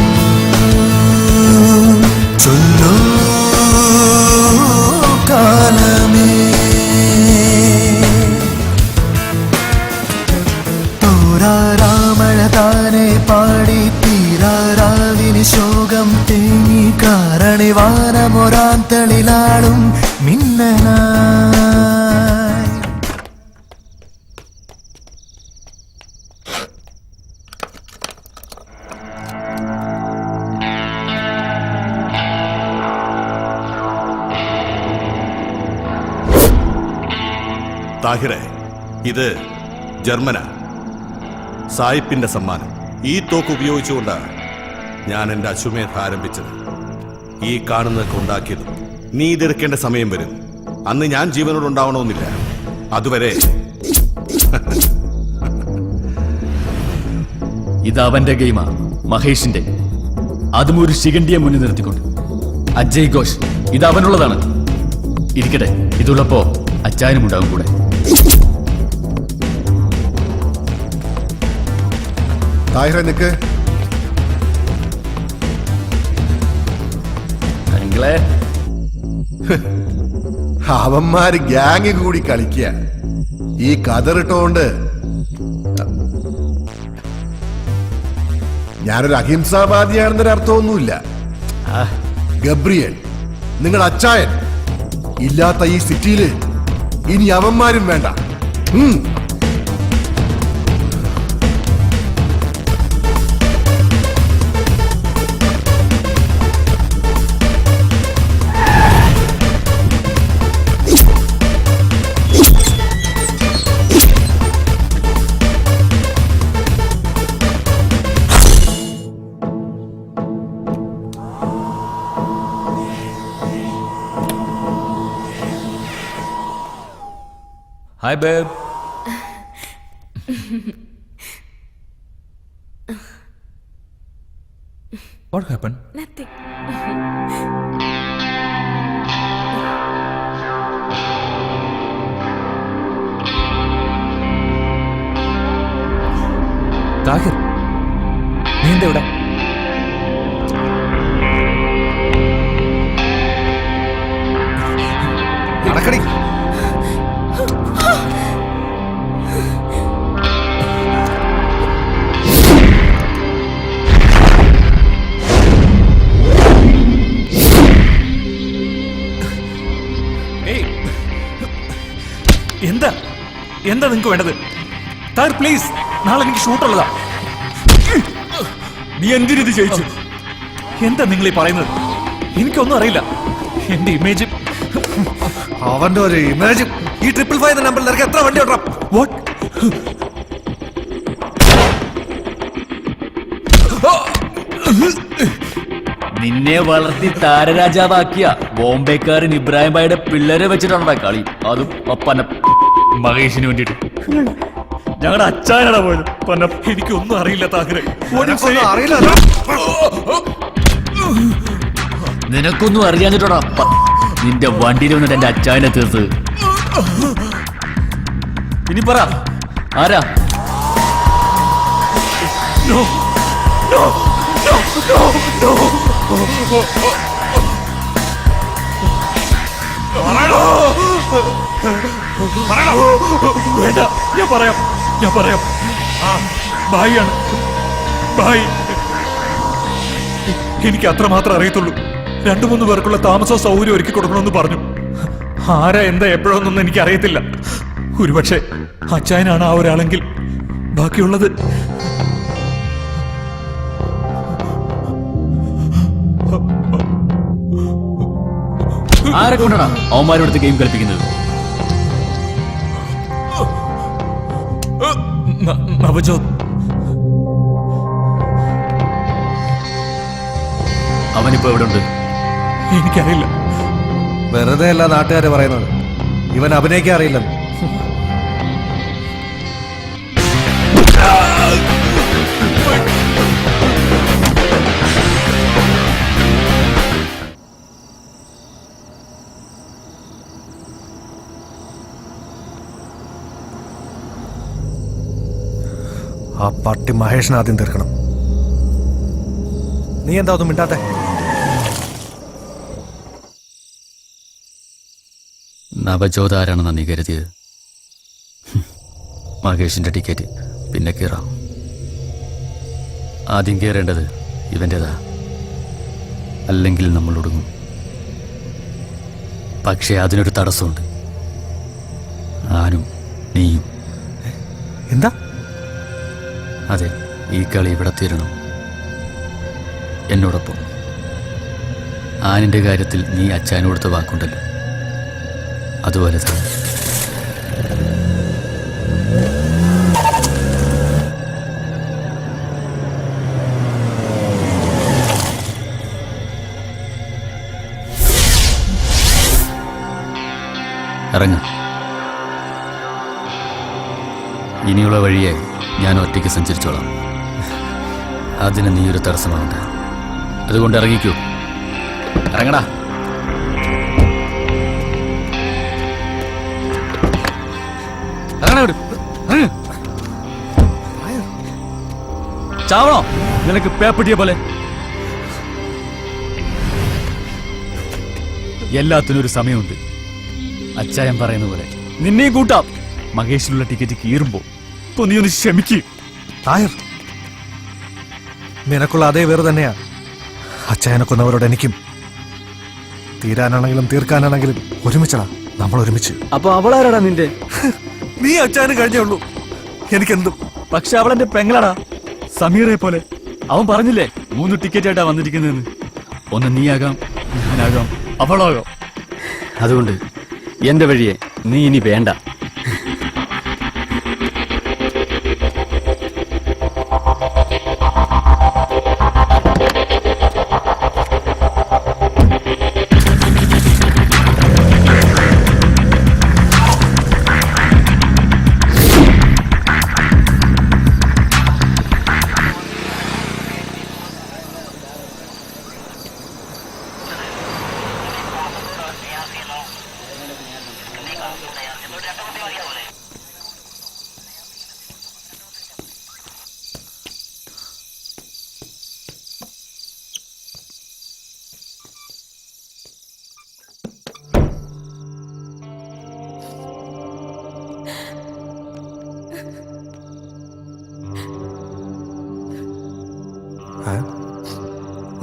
ചൊല്ലൂ കാലമേ. തോരാരാമഴ താനെ പാടി തീരാരാവിന് ശോകം തേങ്ങി കാരണിവാനമൊരാന്തളിലാളും മിന്നലായി. താഹിറെ, ഇത് ജർമ്മന സായിപ്പിന്റെ സമ്മാനം. ഈ തോക്ക് ഉപയോഗിച്ചുകൊണ്ടാണ് ഞാൻ എന്റെ അശ്വമേധ ആരംഭിച്ചത്. ഈ കാണുന്നതൊക്കെ ഉണ്ടാക്കിയതും. നീ ഇതെടുക്കേണ്ട സമയം വരും. അന്ന് ഞാൻ ജീവനോട് ഉണ്ടാവണമെന്നില്ല. അതുവരെ ഇത് അവന്റെ ഗെയിമാ. മഹേഷിന്റെ, അതും ഒരു ശിഖണ്ഡിയെ മുന്നിൽ നിർത്തിക്കൊണ്ട്. അജയ് ഘോഷ് ഇത് അവനുള്ളതാണ്. ഇരിക്കട്ടെ, ഇതുള്ളപ്പോ അച്ചായനും ഉണ്ടാവും കൂടെ. താഹിറെ നിക്ക്. അങ്കിളെ, അവന്മാര് ഗ്യാങ് കൂടി കളിക്കുക. ഈ കതറിട്ടോണ്ട് ഞാനൊരു അഹിംസാവാദിയാണെന്നൊരു അർത്ഥമൊന്നുമില്ല. ഗബ്രിയേൽ, നിങ്ങളുടെ അച്ചായൻ ഇല്ലാത്ത ഈ സിറ്റിയില് ഇനി അവന്മാരും വേണ്ട. Hi, babe. What happened? Nothing. Thahir, നീ എന്താ ഇവിടെ? നടക്കടി. എന്താ എന്താ നിങ്ങക്ക് വേണ്ടത്? താഹിർ പ്ലീസ്, നാളെ എനിക്ക് ഷൂട്ടുള്ളതാ. നീ എന്തിനത് ചെയ്യിച്ചു? എന്താ നിങ്ങൾ ഈ പറയുന്നത്? എനിക്കൊന്നും അറിയില്ല. എന്റെ ഇമേജ്, അവന്റെ ഒരു ഇമേജ്. ഈ 555 നമ്പറിൽ നിനക്ക് എത്ര വണ്ടി ഓടാം? വാട്ട്? നിന്നെ വളർത്തി താരരാജാവാക്കിയ ബോംബെക്കാരൻ ഇബ്രാഹിം ഭായിയുടെ പിള്ളേരെ വെച്ചിട്ടാണ് കളി. അതും ഒപ്പന മഹേഷിന് വേണ്ടിട്ട്. ഞങ്ങളുടെ അച്ചായനടാ പോയത്. എനിക്കൊന്നും അറിയില്ല താഹിറെ. അറിയില്ല. നിനക്കൊന്നും അറിയാഞ്ഞിട്ടോടാ നിന്റെ വണ്ടിയിൽ വന്നിട്ട് എന്റെ അച്ചായനെ തീർത്ത്. ഇനി പറ, ആരാ? No, no, no, no, no. വേണ്ട, ഞാൻ പറയാം. ഭായിയാണ്, ഭായി. എനിക്ക് അത്രമാത്രം അറിയത്തുള്ളൂ. 2-3 പേർക്കുള്ള താമസ സൗകര്യം ഒരുക്കി കൊടുക്കണമെന്ന് പറഞ്ഞു. ആരാ എന്താ എപ്പോഴൊന്നും എനിക്ക് അറിയത്തില്ല. ഒരുപക്ഷെ അച്ചായനാണ് ആ ഒരാളെങ്കിൽ ബാക്കിയുള്ളത് ആരെ കൊണ്ടാണ് അവന്മാരോടുത്ത് ഗെയിം കളിപ്പിക്കുന്നത്? നവജോത്. അവനിപ്പോ എവിടെ ഉണ്ട്? എനിക്കറിയില്ല. വെറുതെ അല്ല നാട്ടുകാര് പറയുന്നത്. ഇവൻ അഭിനയിക്കാൻ അറിയില്ലെന്ന്. ആ പട്ടി മഹേഷിനെ ആദ്യം തീർക്കണം. നീ എന്താ ഒന്നും മിണ്ടാത്തെ? നവജോത് ആരാണെന്നാ നീ കരുതിയത്? മഹേഷിന്റെ ടിക്കറ്റ് പിന്നെ കയറാം. ആദ്യം കയറേണ്ടത് ഇവൻ്റെതാ, അല്ലെങ്കിൽ നമ്മൾ ഒടുങ്ങും. പക്ഷേ അതിനൊരു തടസ്സമുണ്ട്. ആനും നീയും. എന്താ? അതെ, ഈ കളി ഇവിടെ തീരണം. എന്നോടൊപ്പം. ആനിന്റെ കാര്യത്തിൽ നീ അച്ചായനോടുത്ത വാക്കുണ്ടല്ലോ, അതുപോലെ തന്നെ. ഇറങ്ങ. ഇനിയുള്ള വഴിയെ ഞാൻ ഒറ്റയ്ക്ക് സഞ്ചരിച്ചോളാം. അതിന് നീ ഒരു തടസ്സമാകണ്ട. അതുകൊണ്ട് ഇറങ്ങിക്കൂ. ഇറങ്ങടാ. ചാവണോ നിനക്ക് പേപ്പട്ടിയെ പോലെ? എല്ലാത്തിനും ഒരു സമയമുണ്ട്. അച്ചായൻ പറയുന്ന പോലെ നിന്നെയും കൂട്ടാം. മഹേഷിനുള്ള ടിക്കറ്റ് കീറുമ്പോ നീ ഒന്ന് ക്ഷമിക്ക്. തായർ, നിനക്കുള്ള അതേ വേറെ തന്നെയാ അച്ചായനെ കൊന്നവരോട് എനിക്കും. തീരാനാണെങ്കിലും തീർക്കാനാണെങ്കിലും ഒരുമിച്ചടാ, നമ്മൾ ഒരുമിച്ച്. അപ്പൊ അവളാരാടാ നിന്റെ? നീ അച്ചായന് കഴിഞ്ഞേ ഉള്ളൂ, എനിക്കെന്തും. പക്ഷെ അവളെന്റെ പെങ്ങളാടാ, സമീറെ പോലെ. അവൻ പറഞ്ഞില്ലേ 3 ടിക്കറ്റ് ആയിട്ടാ വന്നിരിക്കുന്നതെന്ന്. ഒന്ന് നീയാകാം, ഞാനാകാം, അവളാകാം. അതുകൊണ്ട് എന്റെ വഴിയെ നീ ഇനി വേണ്ട.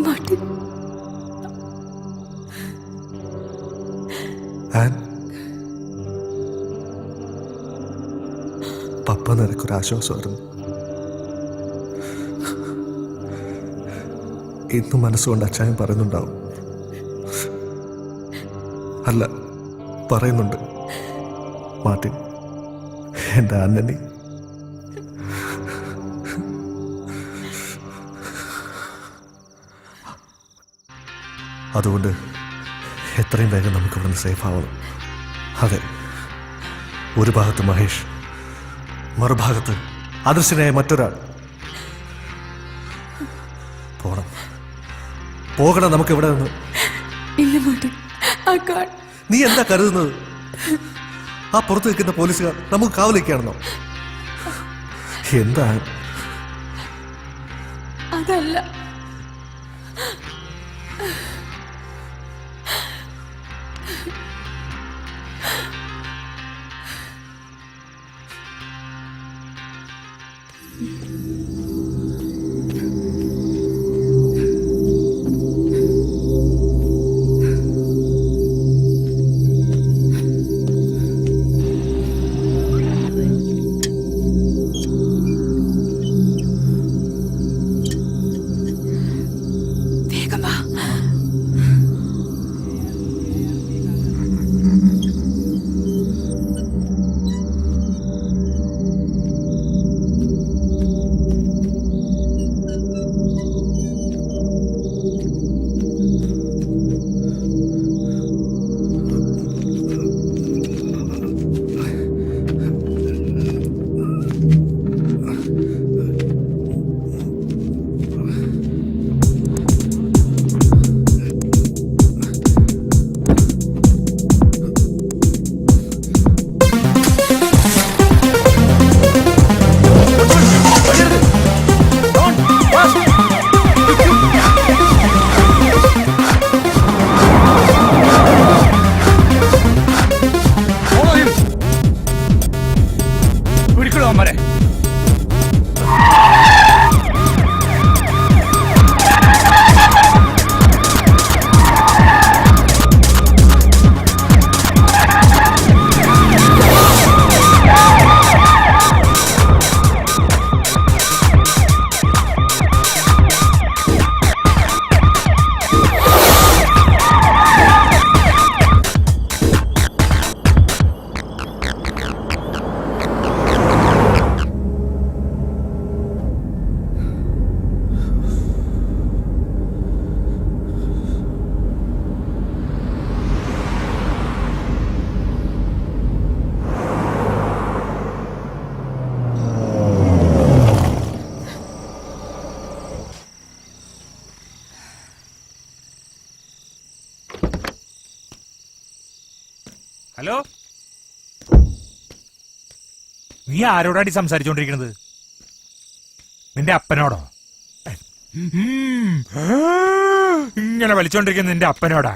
മാർട്ടിൻ, പപ്പ നിനക്കൊരാശ്വാസമായിരുന്നു. ഇന്നും മനസ്സുകൊണ്ട് അച്ചായൻ പറയുന്നുണ്ടാവും. അല്ല, പറയുന്നുണ്ട്. മാർട്ടിൻ, എൻ്റെ അന്നനി. അതുകൊണ്ട് എത്രയും വേഗം നമുക്ക് ഇവിടുന്ന് സേഫ് ആവണം. അതെ, ഒരു ഭാഗത്ത് മഹേഷ്, മറുഭാഗത്ത് അദൃശ്യനായ മറ്റൊരാൾ. പോകണം നമുക്ക് ഇവിടെ നിന്ന്. ഇല്ല മാർട്ടിൻ, നീ എന്താ കരുതുന്നത്? ആ പുറത്ത് നിൽക്കുന്ന പോലീസുകാർ നമുക്ക് കാവലിക്കാണെന്നോ? എന്താ? അതല്ല, ഹലോ, നീ ആരോടാടി സംസാരിച്ചോണ്ടിരിക്കുന്നത്? നിന്റെ അപ്പനോടോ? ഇങ്ങനെ വലിച്ചോണ്ടിരിക്കുന്ന നിന്റെ അപ്പനോടാ?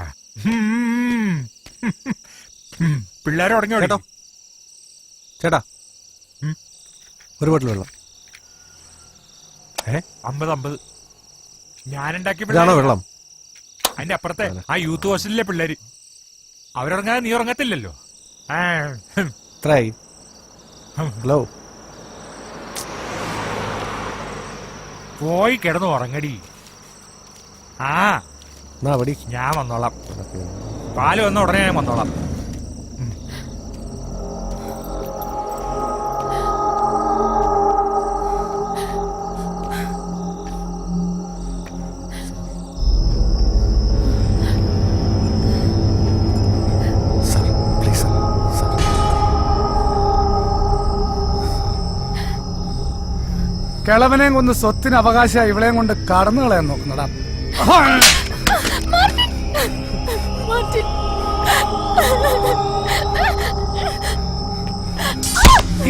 പിള്ളേരെ ഉടങ്ങിയോ? കേട്ടോ ചേട്ടാ, ഒരു ബോട്ടിൽ വെള്ളം. 50 ഞാനുണ്ടാക്കിയ ഇതാണോ വെള്ളം? അതിന്റെ അപ്പുറത്തെ ആ യൂത്ത് ഹോസ്റ്റലിലെ പിള്ളേര് അവരുറങ്ങാതെ നീ ഉറങ്ങത്തില്ലല്ലോ. എത്രയായി? ഹലോ, പോയി കിടന്നു ഉറങ്ങടി. ആ ഞാൻ വന്നോളാം. പാല് വന്ന ഉടനെ ഞാൻ വന്നോളാം. കിളവനെയും കൊണ്ട് സ്വത്തിന് അവകാശമായി ഇവളെയും കൊണ്ട് കടന്നു കളയാൻ നോക്കുന്നടാ.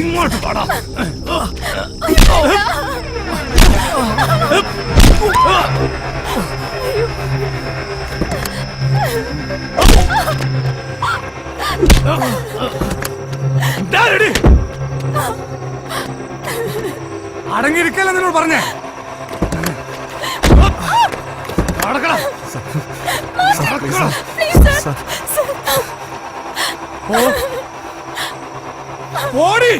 ഇങ്ങോട്ട് പാടാ. അടങ്ങിയിരിക്കല്ല നിന്നോട് പറഞ്ഞേ. ഓടി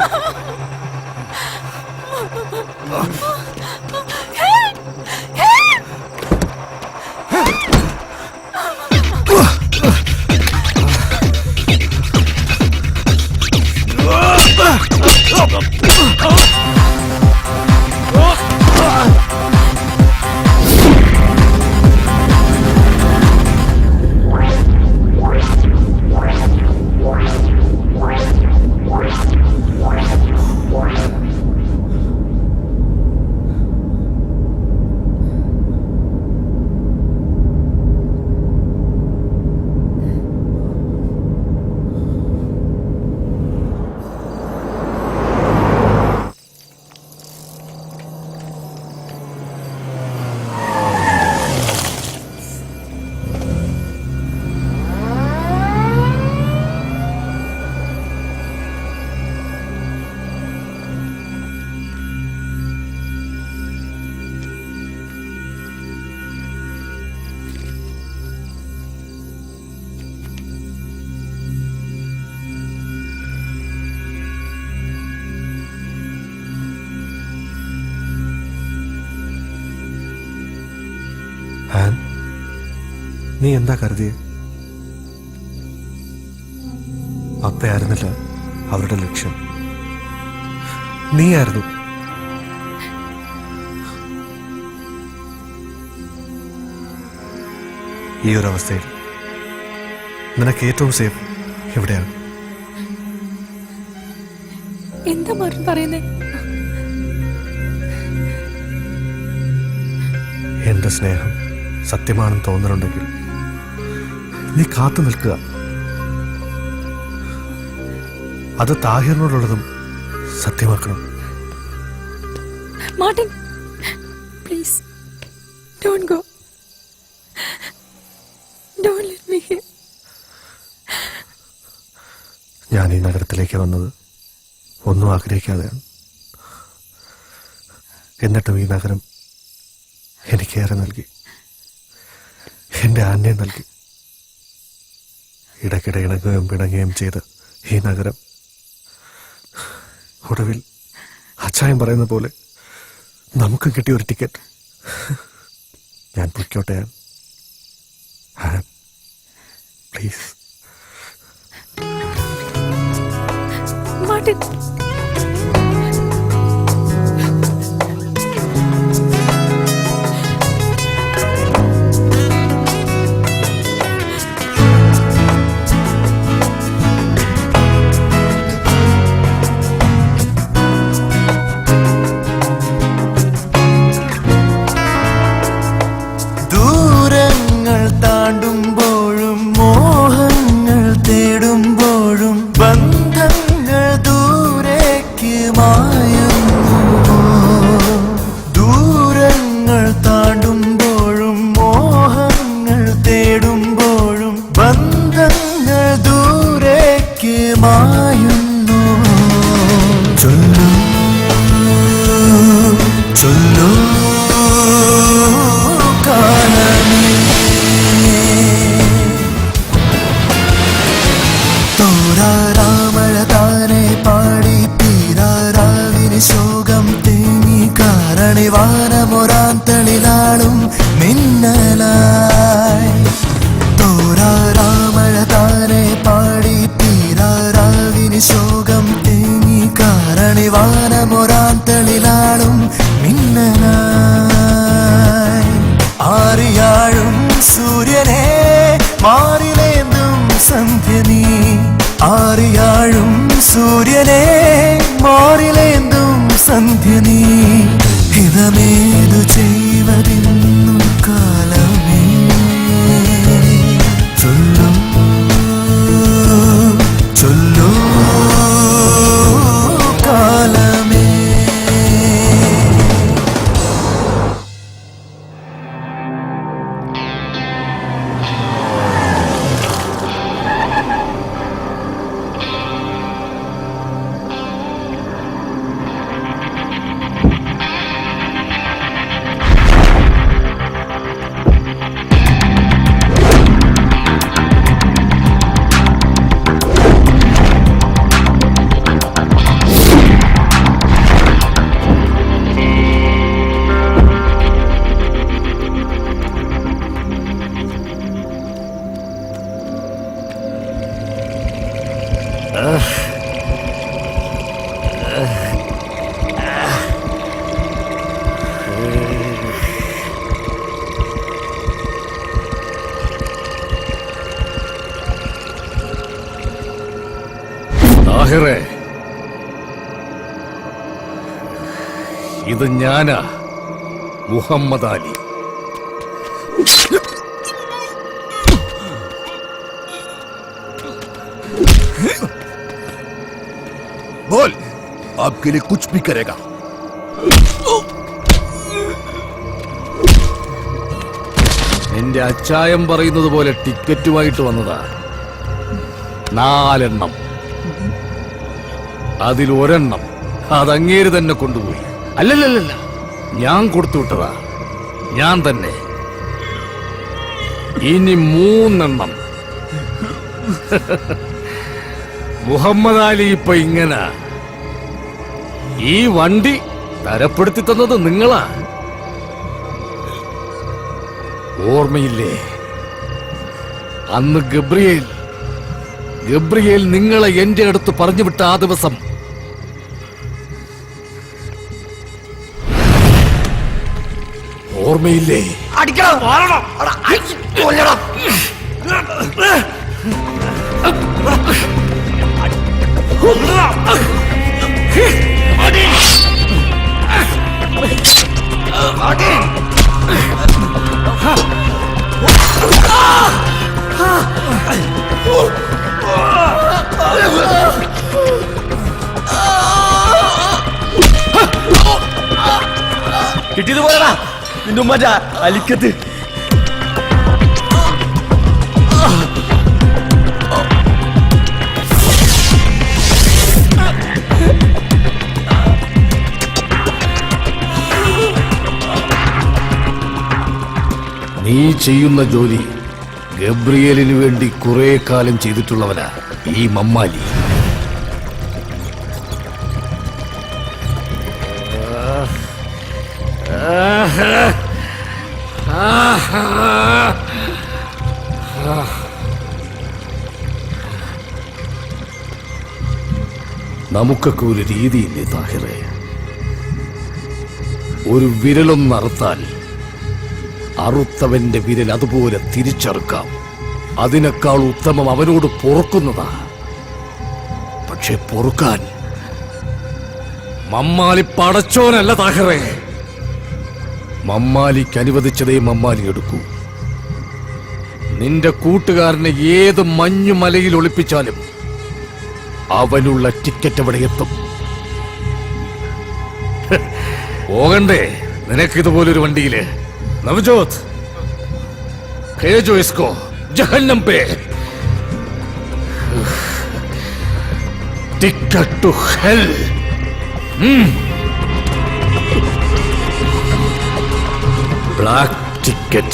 നീ എന്താ കരുതിയെ? അപ്പയായിരുന്നില്ല അവരുടെ ലക്ഷ്യം, നീയായിരുന്നു. ഈ ഒരു അവസ്ഥയിൽ നിനക്ക് ഏറ്റവും സേഫ് എവിടെയാണ്? എന്താ മാർട്ടിൻ പറയുന്നേ? എന്റെ സ്നേഹം സത്യമാണെന്ന് തോന്നുന്നുണ്ടെങ്കിൽ നീ കാത്തു നിൽക്കുക. അത് താഹിറിനോടുള്ളതും സത്യമാക്കണം. Martin, please don't go. Don't let me here. ഞാൻ ഈ നഗരത്തിലേക്ക് വന്നത് ഒന്നും ആഗ്രഹിക്കാതെയാണ്. എന്നിട്ടും ഈ നഗരം എനിക്കേറെ നൽകി, എന്റെ ആന്യം നൽകി. ഇടയ്ക്കിടെ ഇണങ്ങുകയും പിണങ്ങുകയും ചെയ്ത് ഈ നഗരം ഒടുവിൽ അച്ചായം പറയുന്ന പോലെ നമുക്കും കിട്ടിയ ഒരു ടിക്കറ്റ്. ഞാൻ പൊയ്ക്കോട്ടെ പ്ലീസ്. മാർട്ടിൻ, താണ്ടുമ്പോഴും മോഹങ്ങൾ തേടുമ്പോഴും വാനമൊരാന്തളിലാളും മിന്നലായി തോരാരാമഴ താനെ പാടി തീരാറാവിന് ശോകം തേങ്ങി കാരണി വാനമൊരാന്തളിലാളും മിന്നലായി ആറിയാഴും സൂര്യനെ മാറിലേന്തും സന്ധ്യ നീ ആറിയാഴും സൂര്യനെ മാറിലേന്തും സന്ധ്യ നീ ഹിതമേതു ചെയ്വതിന്നു കാലമേ ചൊല്ലൂ ചൊല്ലൂ കാലമേ. താഹിറേ, ഇത് ഞാനാ, മുഹമ്മദ് അലി. बोल आपके लिए कुछ भी करेगा. നിന്റെ അച്ചായം പറയുന്നത് പോലെ ടിക്കറ്റുമായിട്ട് വന്നതാ. 4 എണ്ണം. അതിൽ 1 എണ്ണം അതങ്ങേര് തന്നെ കൊണ്ടുപോയി. അല്ലല്ലല്ല, ഞാൻ കൊടുത്തു വിട്ടതാ, ഞാൻ തന്നെ. ഇനി 3 എണ്ണം. മുഹമ്മദ് അലി ഇപ്പൊ ഇങ്ങനെ. ഈ വണ്ടി തരപ്പെടുത്തി തന്നത് നിങ്ങളാ. ഓർമ്മയില്ലേ അന്ന് ഗബ്രിയേൽ നിങ്ങളെ എന്റെ അടുത്ത് പറഞ്ഞു വിട്ട ആ ദിവസം? ഓർമ്മയില്ലേ? കിട്ടിയത് പോലെടാ നിന്റെ ഉമ്മ അലിക്കത്ത്. നീ ചെയ്യുന്ന ജോലി ഗബ്രിയേലിന് വേണ്ടി കുറെ കാലം ചെയ്തിട്ടുള്ളവനാ ഈ മമ്മാലി. നമുക്കൊക്കെ ഒരു രീതിയില്ലേ താഹിറേ? ഒരു വിരലൊന്നറുത്താൽ അറുത്തവന്റെ വിരൽ അതുപോലെ തിരിച്ചറുക്കാം. അതിനേക്കാൾ ഉത്തമം അവനോട് പൊറുക്കുന്നതാ. പക്ഷെ പൊറുക്കാൻ മമ്മാലി പടച്ചോനല്ല താഹിറേ. മമ്മാലിക്ക് അനുവദിച്ചതേ മമ്മാലി എടുക്കൂ. നിന്റെ കൂട്ടുകാരനെ ഏത് മഞ്ഞുമലയിൽ ഒളിപ്പിച്ചാലും അവനുള്ള ടിക്കറ്റ് അവിടെ എത്തും. പോകണ്ടേ നിനക്കിതുപോലൊരു വണ്ടിയില്? നവജോത്, भेजो इसको जहन्नम पे. Ticket to hell. Black ticket.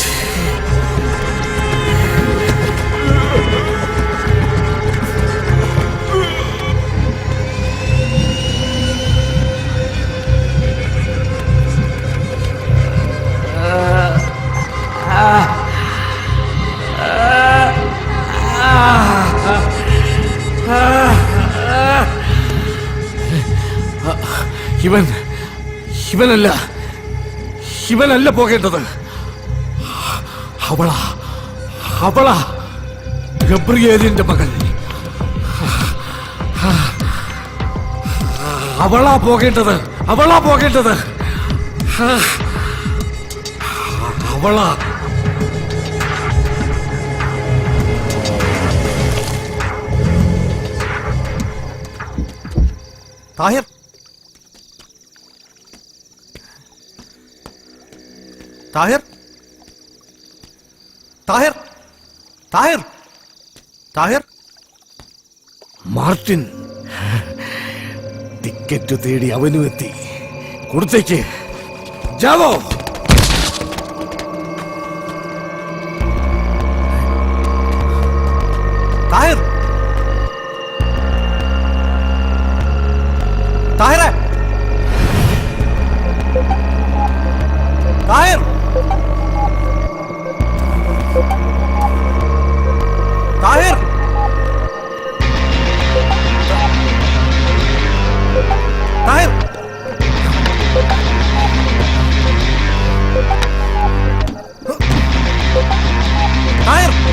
ഇവനല്ല പോകേണ്ടത്. അവളാ ഗബ്രിയേലിന്റെ മകൾ. അവളാ പോകേണ്ടത്. അവളാ. താഹിർ, താഹിർ, താഹിർ, താഹിർ, താഹിർ. മാർട്ടിൻ ടിക്കറ്റ് തേടി അവനും എത്തി. കൊടുത്തേക്ക്. ജാവോ. താഹിർ, താഹിറെ, താഹിർ, താഹിർ, താഹിർ. താഹിർ.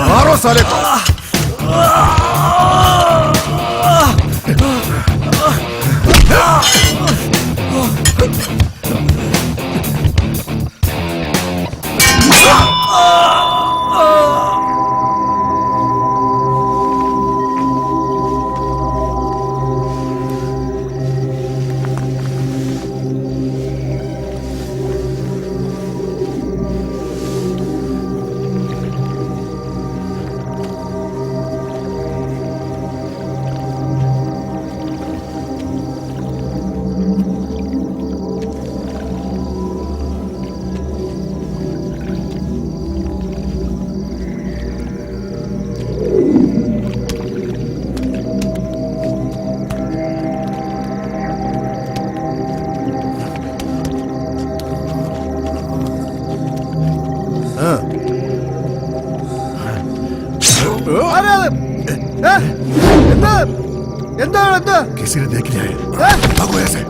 मारो साले को। किसी ने देख लिया है, भागो ऐसे।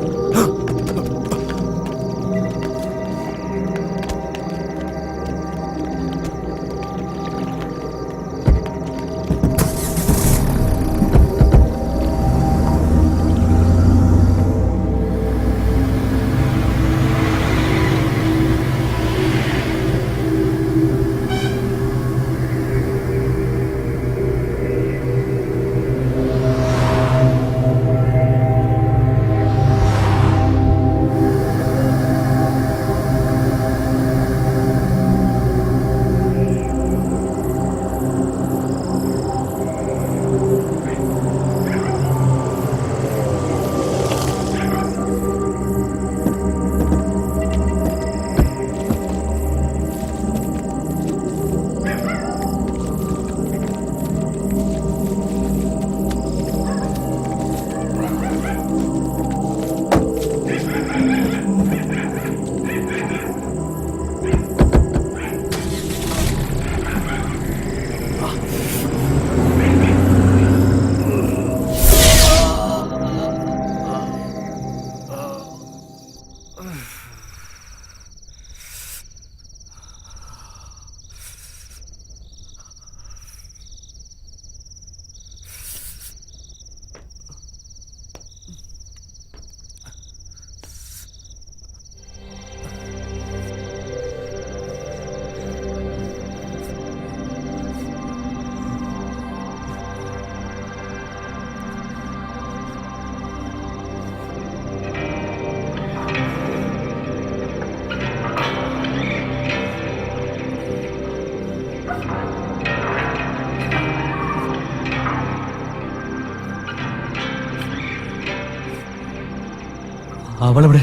അവളെവിടെ?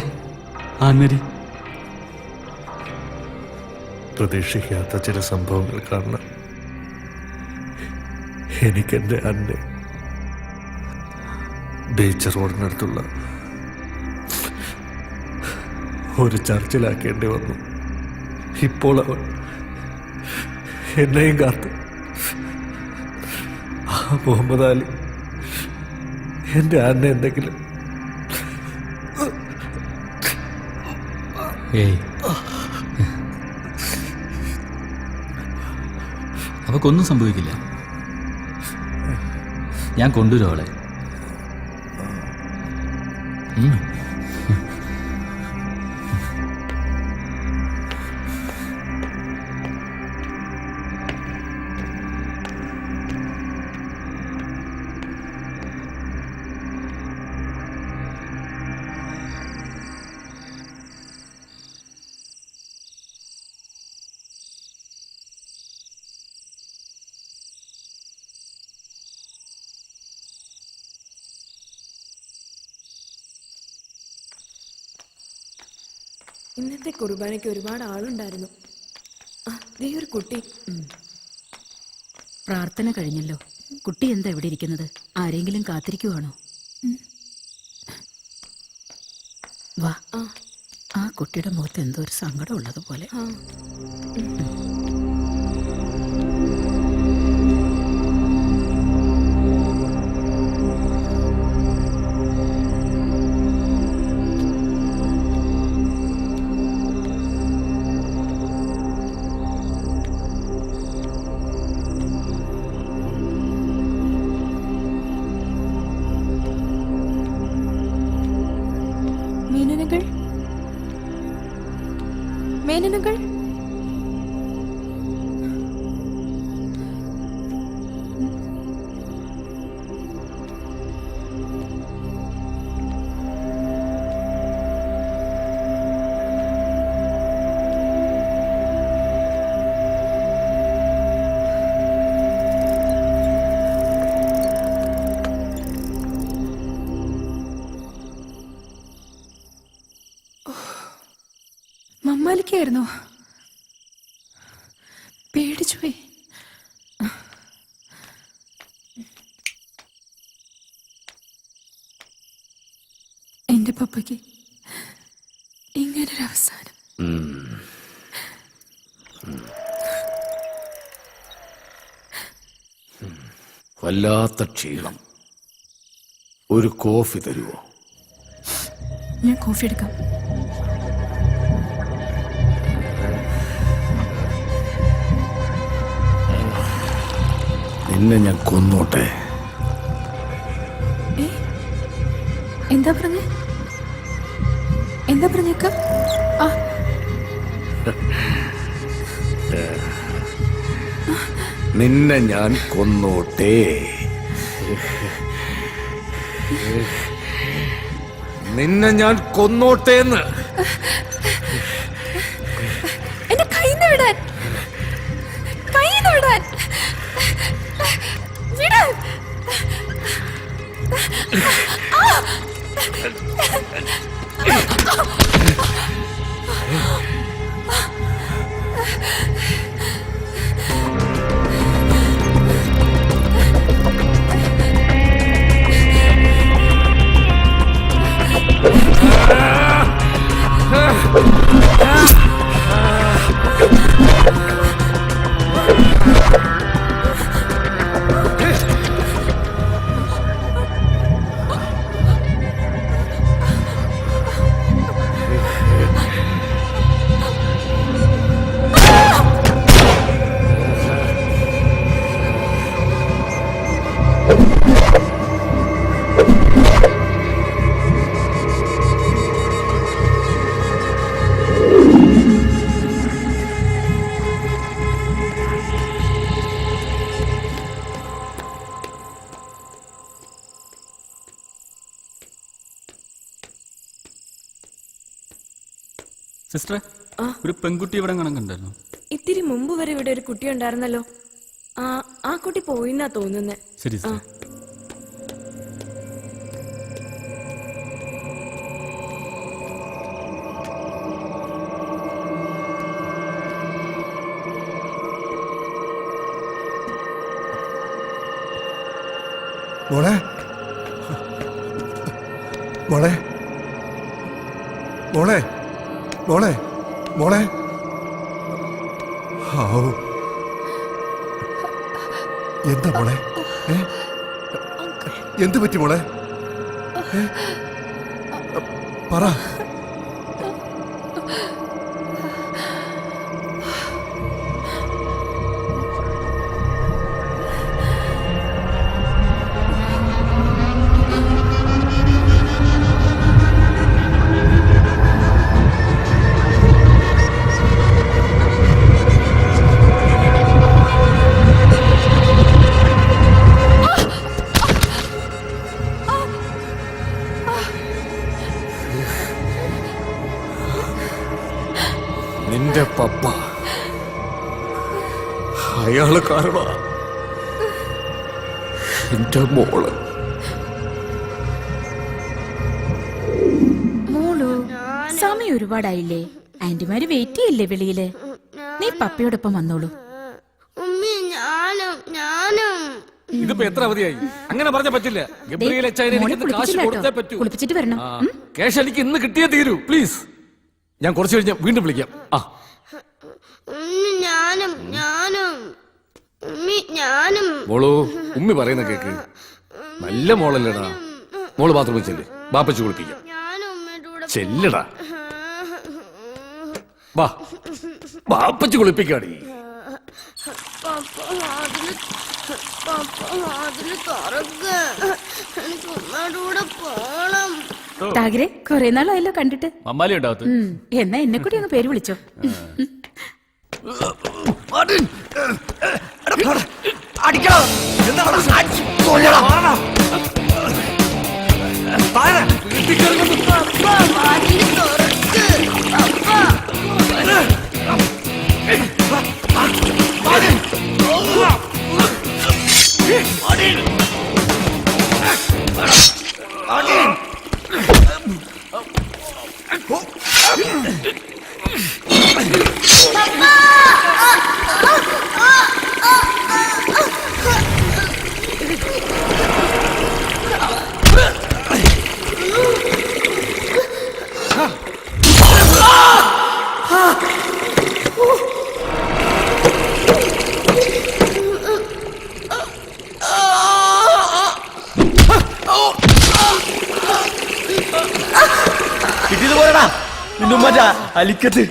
ആൻമേരി, പ്രതീക്ഷിക്കാത്ത ചില സംഭവങ്ങൾ കാരണം എനിക്കെൻ്റെ അന്നെ ബീച്ച് റോഡിനടുത്തുള്ള ഒരു ചർച്ചിലാക്കേണ്ടി വന്നു. ഇപ്പോൾ അവൻ എന്നെയും കാത്ത് ആ മുഹമ്മദ് അലി എൻ്റെ അന്നെ എന്തെങ്കിലും അവക്കൊന്നും സംഭവിക്കില്ല. ഞാൻ കൊണ്ടുവരും അവളെ. ഇന്നത്തെ കുർബാനയ്ക്ക് ഒരുപാട് ആളുണ്ടായിരുന്നു. ദേ ഒരു കുട്ടി. പ്രാർത്ഥന കഴിഞ്ഞല്ലോ. കുട്ടി എന്താ ഇവിടെ ഇരിക്കുന്നത്? ആരെങ്കിലും കാത്തിരിക്കുവാണോ? വാ. ആ കുട്ടിയുടെ മുഖത്ത് എന്തോ ഒരു സങ്കടം ഉള്ളതുപോലെ. മേനനകൾ മമ്മാലിക്കായിരുന്നോ? പേടിച്ചുപോയി. എന്റെ പപ്പയ്ക്ക് ഇങ്ങനൊരവസാനം. വല്ലാത്ത ക്ഷീണം. ഒരു കോഫി തരുമോ? ഞാൻ കോഫി എടുക്കാം. നിന്നെ ഞാൻ കൊന്നോട്ടെ. എന്താ പറഞ്ഞേ? എന്താ പറഞ്ഞേക്ക? നിന്നെ ഞാൻ കൊന്നോട്ടെ. നിന്നെ ഞാൻ കൊന്നോട്ടേന്ന്. എന്റെ കൈന്ന് വിടാൻ, കൈന്ന് വിടാൻ, വിടാൻ. സിസ്റ്ററെ, ഒരു പെൺകുട്ടി ഇവിടെ കണക്കുണ്ടായിരുന്നു. ഇത്തിരി മുമ്പ് വരെ ഇവിടെ ഒരു കുട്ടി ഉണ്ടായിരുന്നല്ലോ. ആ കുട്ടി പോയിന്നാ തോന്നുന്നേ. ശരി സിസ്റ്റർ. മോളെ, മോളെ, മോളെ, മോളെ, മോളെ. ഹാവൂ, എന്താ മോളെ? എന്ത് പറ്റി മോളെ? പറ. നിന്റെ പപ്പ, അയാള് കാരണം എന്റെ മോള്. മോളു, സമയം ഒരുപാടായില്ലേ? ആന്റിമാര് വെയിറ്റ് ചെയ്യില്ലേ വെളിയില്? നീ പപ്പയോടൊപ്പം വന്നോളൂ. ഇതിപ്പോ എത്ര അവധിയായി? അങ്ങനെ പറഞ്ഞ പറ്റില്ല. ഗബ്രിയേൽ അച്ചായനെ എനിക്ക് കാശ് കൊടുത്തേ പറ്റൂ. കുളിപ്പിച്ചിട്ട് വരണം. ക്യാഷ് എനിക്ക് ഇന്ന് കിട്ടിയേ തീരൂ. പ്ലീസ്, ഞാൻ കുറച്ച് കഴിഞ്ഞ് വീണ്ടും വിളിക്കാം. മോളു, ഉമ്മി പറയുന്ന കേക്ക്. നല്ല മോളല്ലേടാ. മോള് ബാത്റൂമിൽ ചെല്ല്, ബാപ്പച്ചു കുളിപ്പിക്കാം. ചെല്ലടാ, വാ, ബാപ്പച്ചു കുളിപ്പിക്കാടി. താഗരെ, കൊറേ നാളായല്ലോ കണ്ടിട്ട്. മമ്മാലി ഉണ്ടാവത്ത്. എന്നാ എന്നെ കൂടി അങ്ങ് പേര് വിളിച്ചോ. പോരടാ നിന്റെ ഉമ്മ അലിക്കത്ത്.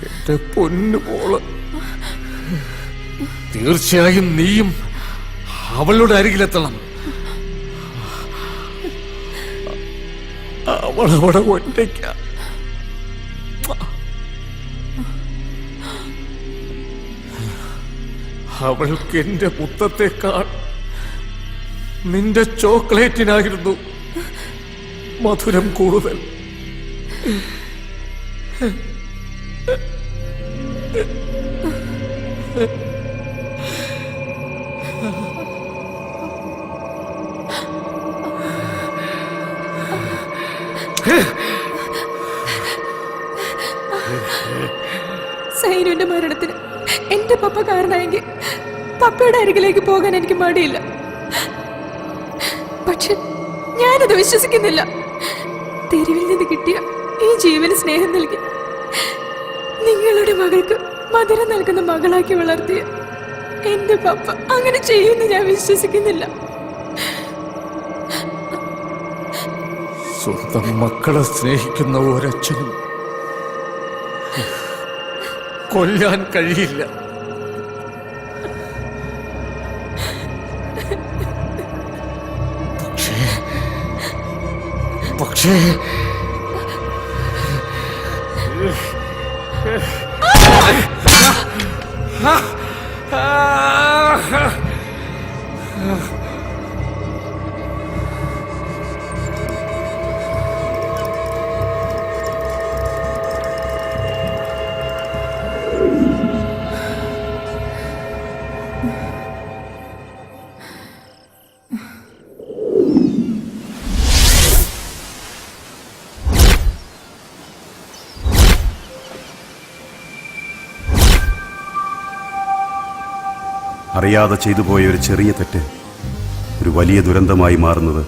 എന്റെ പൊന്നു മോള്, തീർച്ചയായും നീയും അവളുടെ അരികിലെത്തണം. അവളവിടെ ഒറ്റയ്ക്ക. അവൾക്ക് എന്റെ മുത്തത്തേക്കാൾ നിന്റെ ചോക്ലേറ്റിനായിരുന്നു മധുരം കൂടുതൽ. സൈനുവിന്റെ മരണത്തിന് എന്റെ പപ്പ കാരണമായെങ്കിൽ പപ്പയുടെ അരികിലേക്ക് പോകാൻ എനിക്ക് മടിയില്ല. പക്ഷെ ഞാനത് വിശ്വസിക്കുന്നില്ല. തെരുവിൽ നിന്ന് കിട്ടിയ ഈ ജീവന് സ്നേഹം നൽകി നിങ്ങളുടെ മകൾക്ക് മധുരം നൽകുന്ന മകളാക്കി വളർത്തിയ എന്റെ പപ്പ അങ്ങനെ ചെയ്യുമെന്ന് ഞാൻ വിശ്വസിക്കുന്നില്ല. സ്വന്തം മക്കളെ സ്നേഹിക്കുന്ന ഒരച്ഛനും കൊല്ലാൻ കഴിയില്ല. പക്ഷേ അറിയാതെ ചെയ്തു പോയ ഒരു ചെറിയ തെറ്റ് ഒരു വലിയ ദുരന്തമായി മാറുന്നത്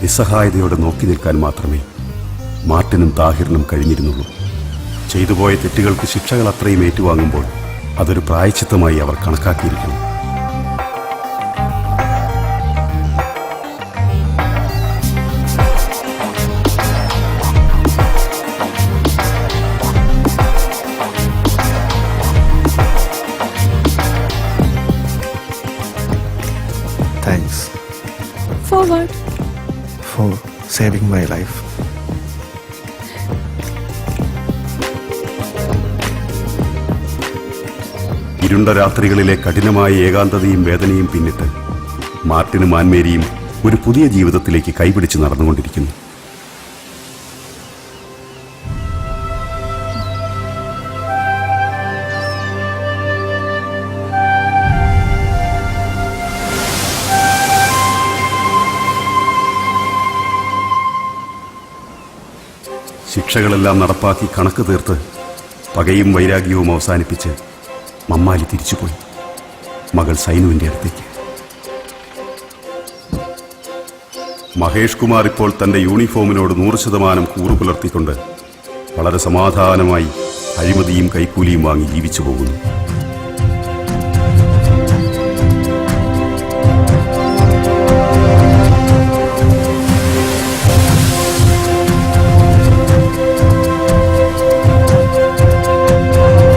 നിസ്സഹായതയോടെ നോക്കി നിൽക്കാൻ മാത്രമേ മാർട്ടിനും താഹിറിനും കഴിഞ്ഞിരുന്നുള്ളൂ. ചെയ്തുപോയ തെറ്റുകൾക്ക് ശിക്ഷകൾ അത്രയും ഏറ്റുവാങ്ങുമ്പോൾ അതൊരു പ്രായശ്ചിത്തമായി അവർ കണക്കാക്കിയിരിക്കണം. Thanks For what? for saving my life. ഇരുണ്ട രാത്രികളിലെ കഠിനമായ ഏകാന്തതയും വേദനയും പിന്നിട്ട് മാർട്ടിനും ആൻമേരിയും ഒരു പുതിയ ജീവിതത്തിലേക്ക് കൈപിടിച്ച് നടന്നുകൊണ്ടിരിക്കുന്നു. ശിക്ഷകളെല്ലാം നടപ്പാക്കി കണക്ക് തീർത്ത് പകയും വൈരാഗ്യവും അവസാനിപ്പിച്ച് മമ്മാലി തിരിച്ചുപോയി മകൾ സൈനുവിൻ്റെ അടുത്തേക്ക്. മഹേഷ് കുമാർ ഇപ്പോൾ തൻ്റെ യൂണിഫോമിനോട് 100% കൂറു പുലർത്തിക്കൊണ്ട് വളരെ സമാധാനമായി അഴിമതിയും കൈക്കൂലിയും വാങ്ങി ജീവിച്ചു പോകുന്നു.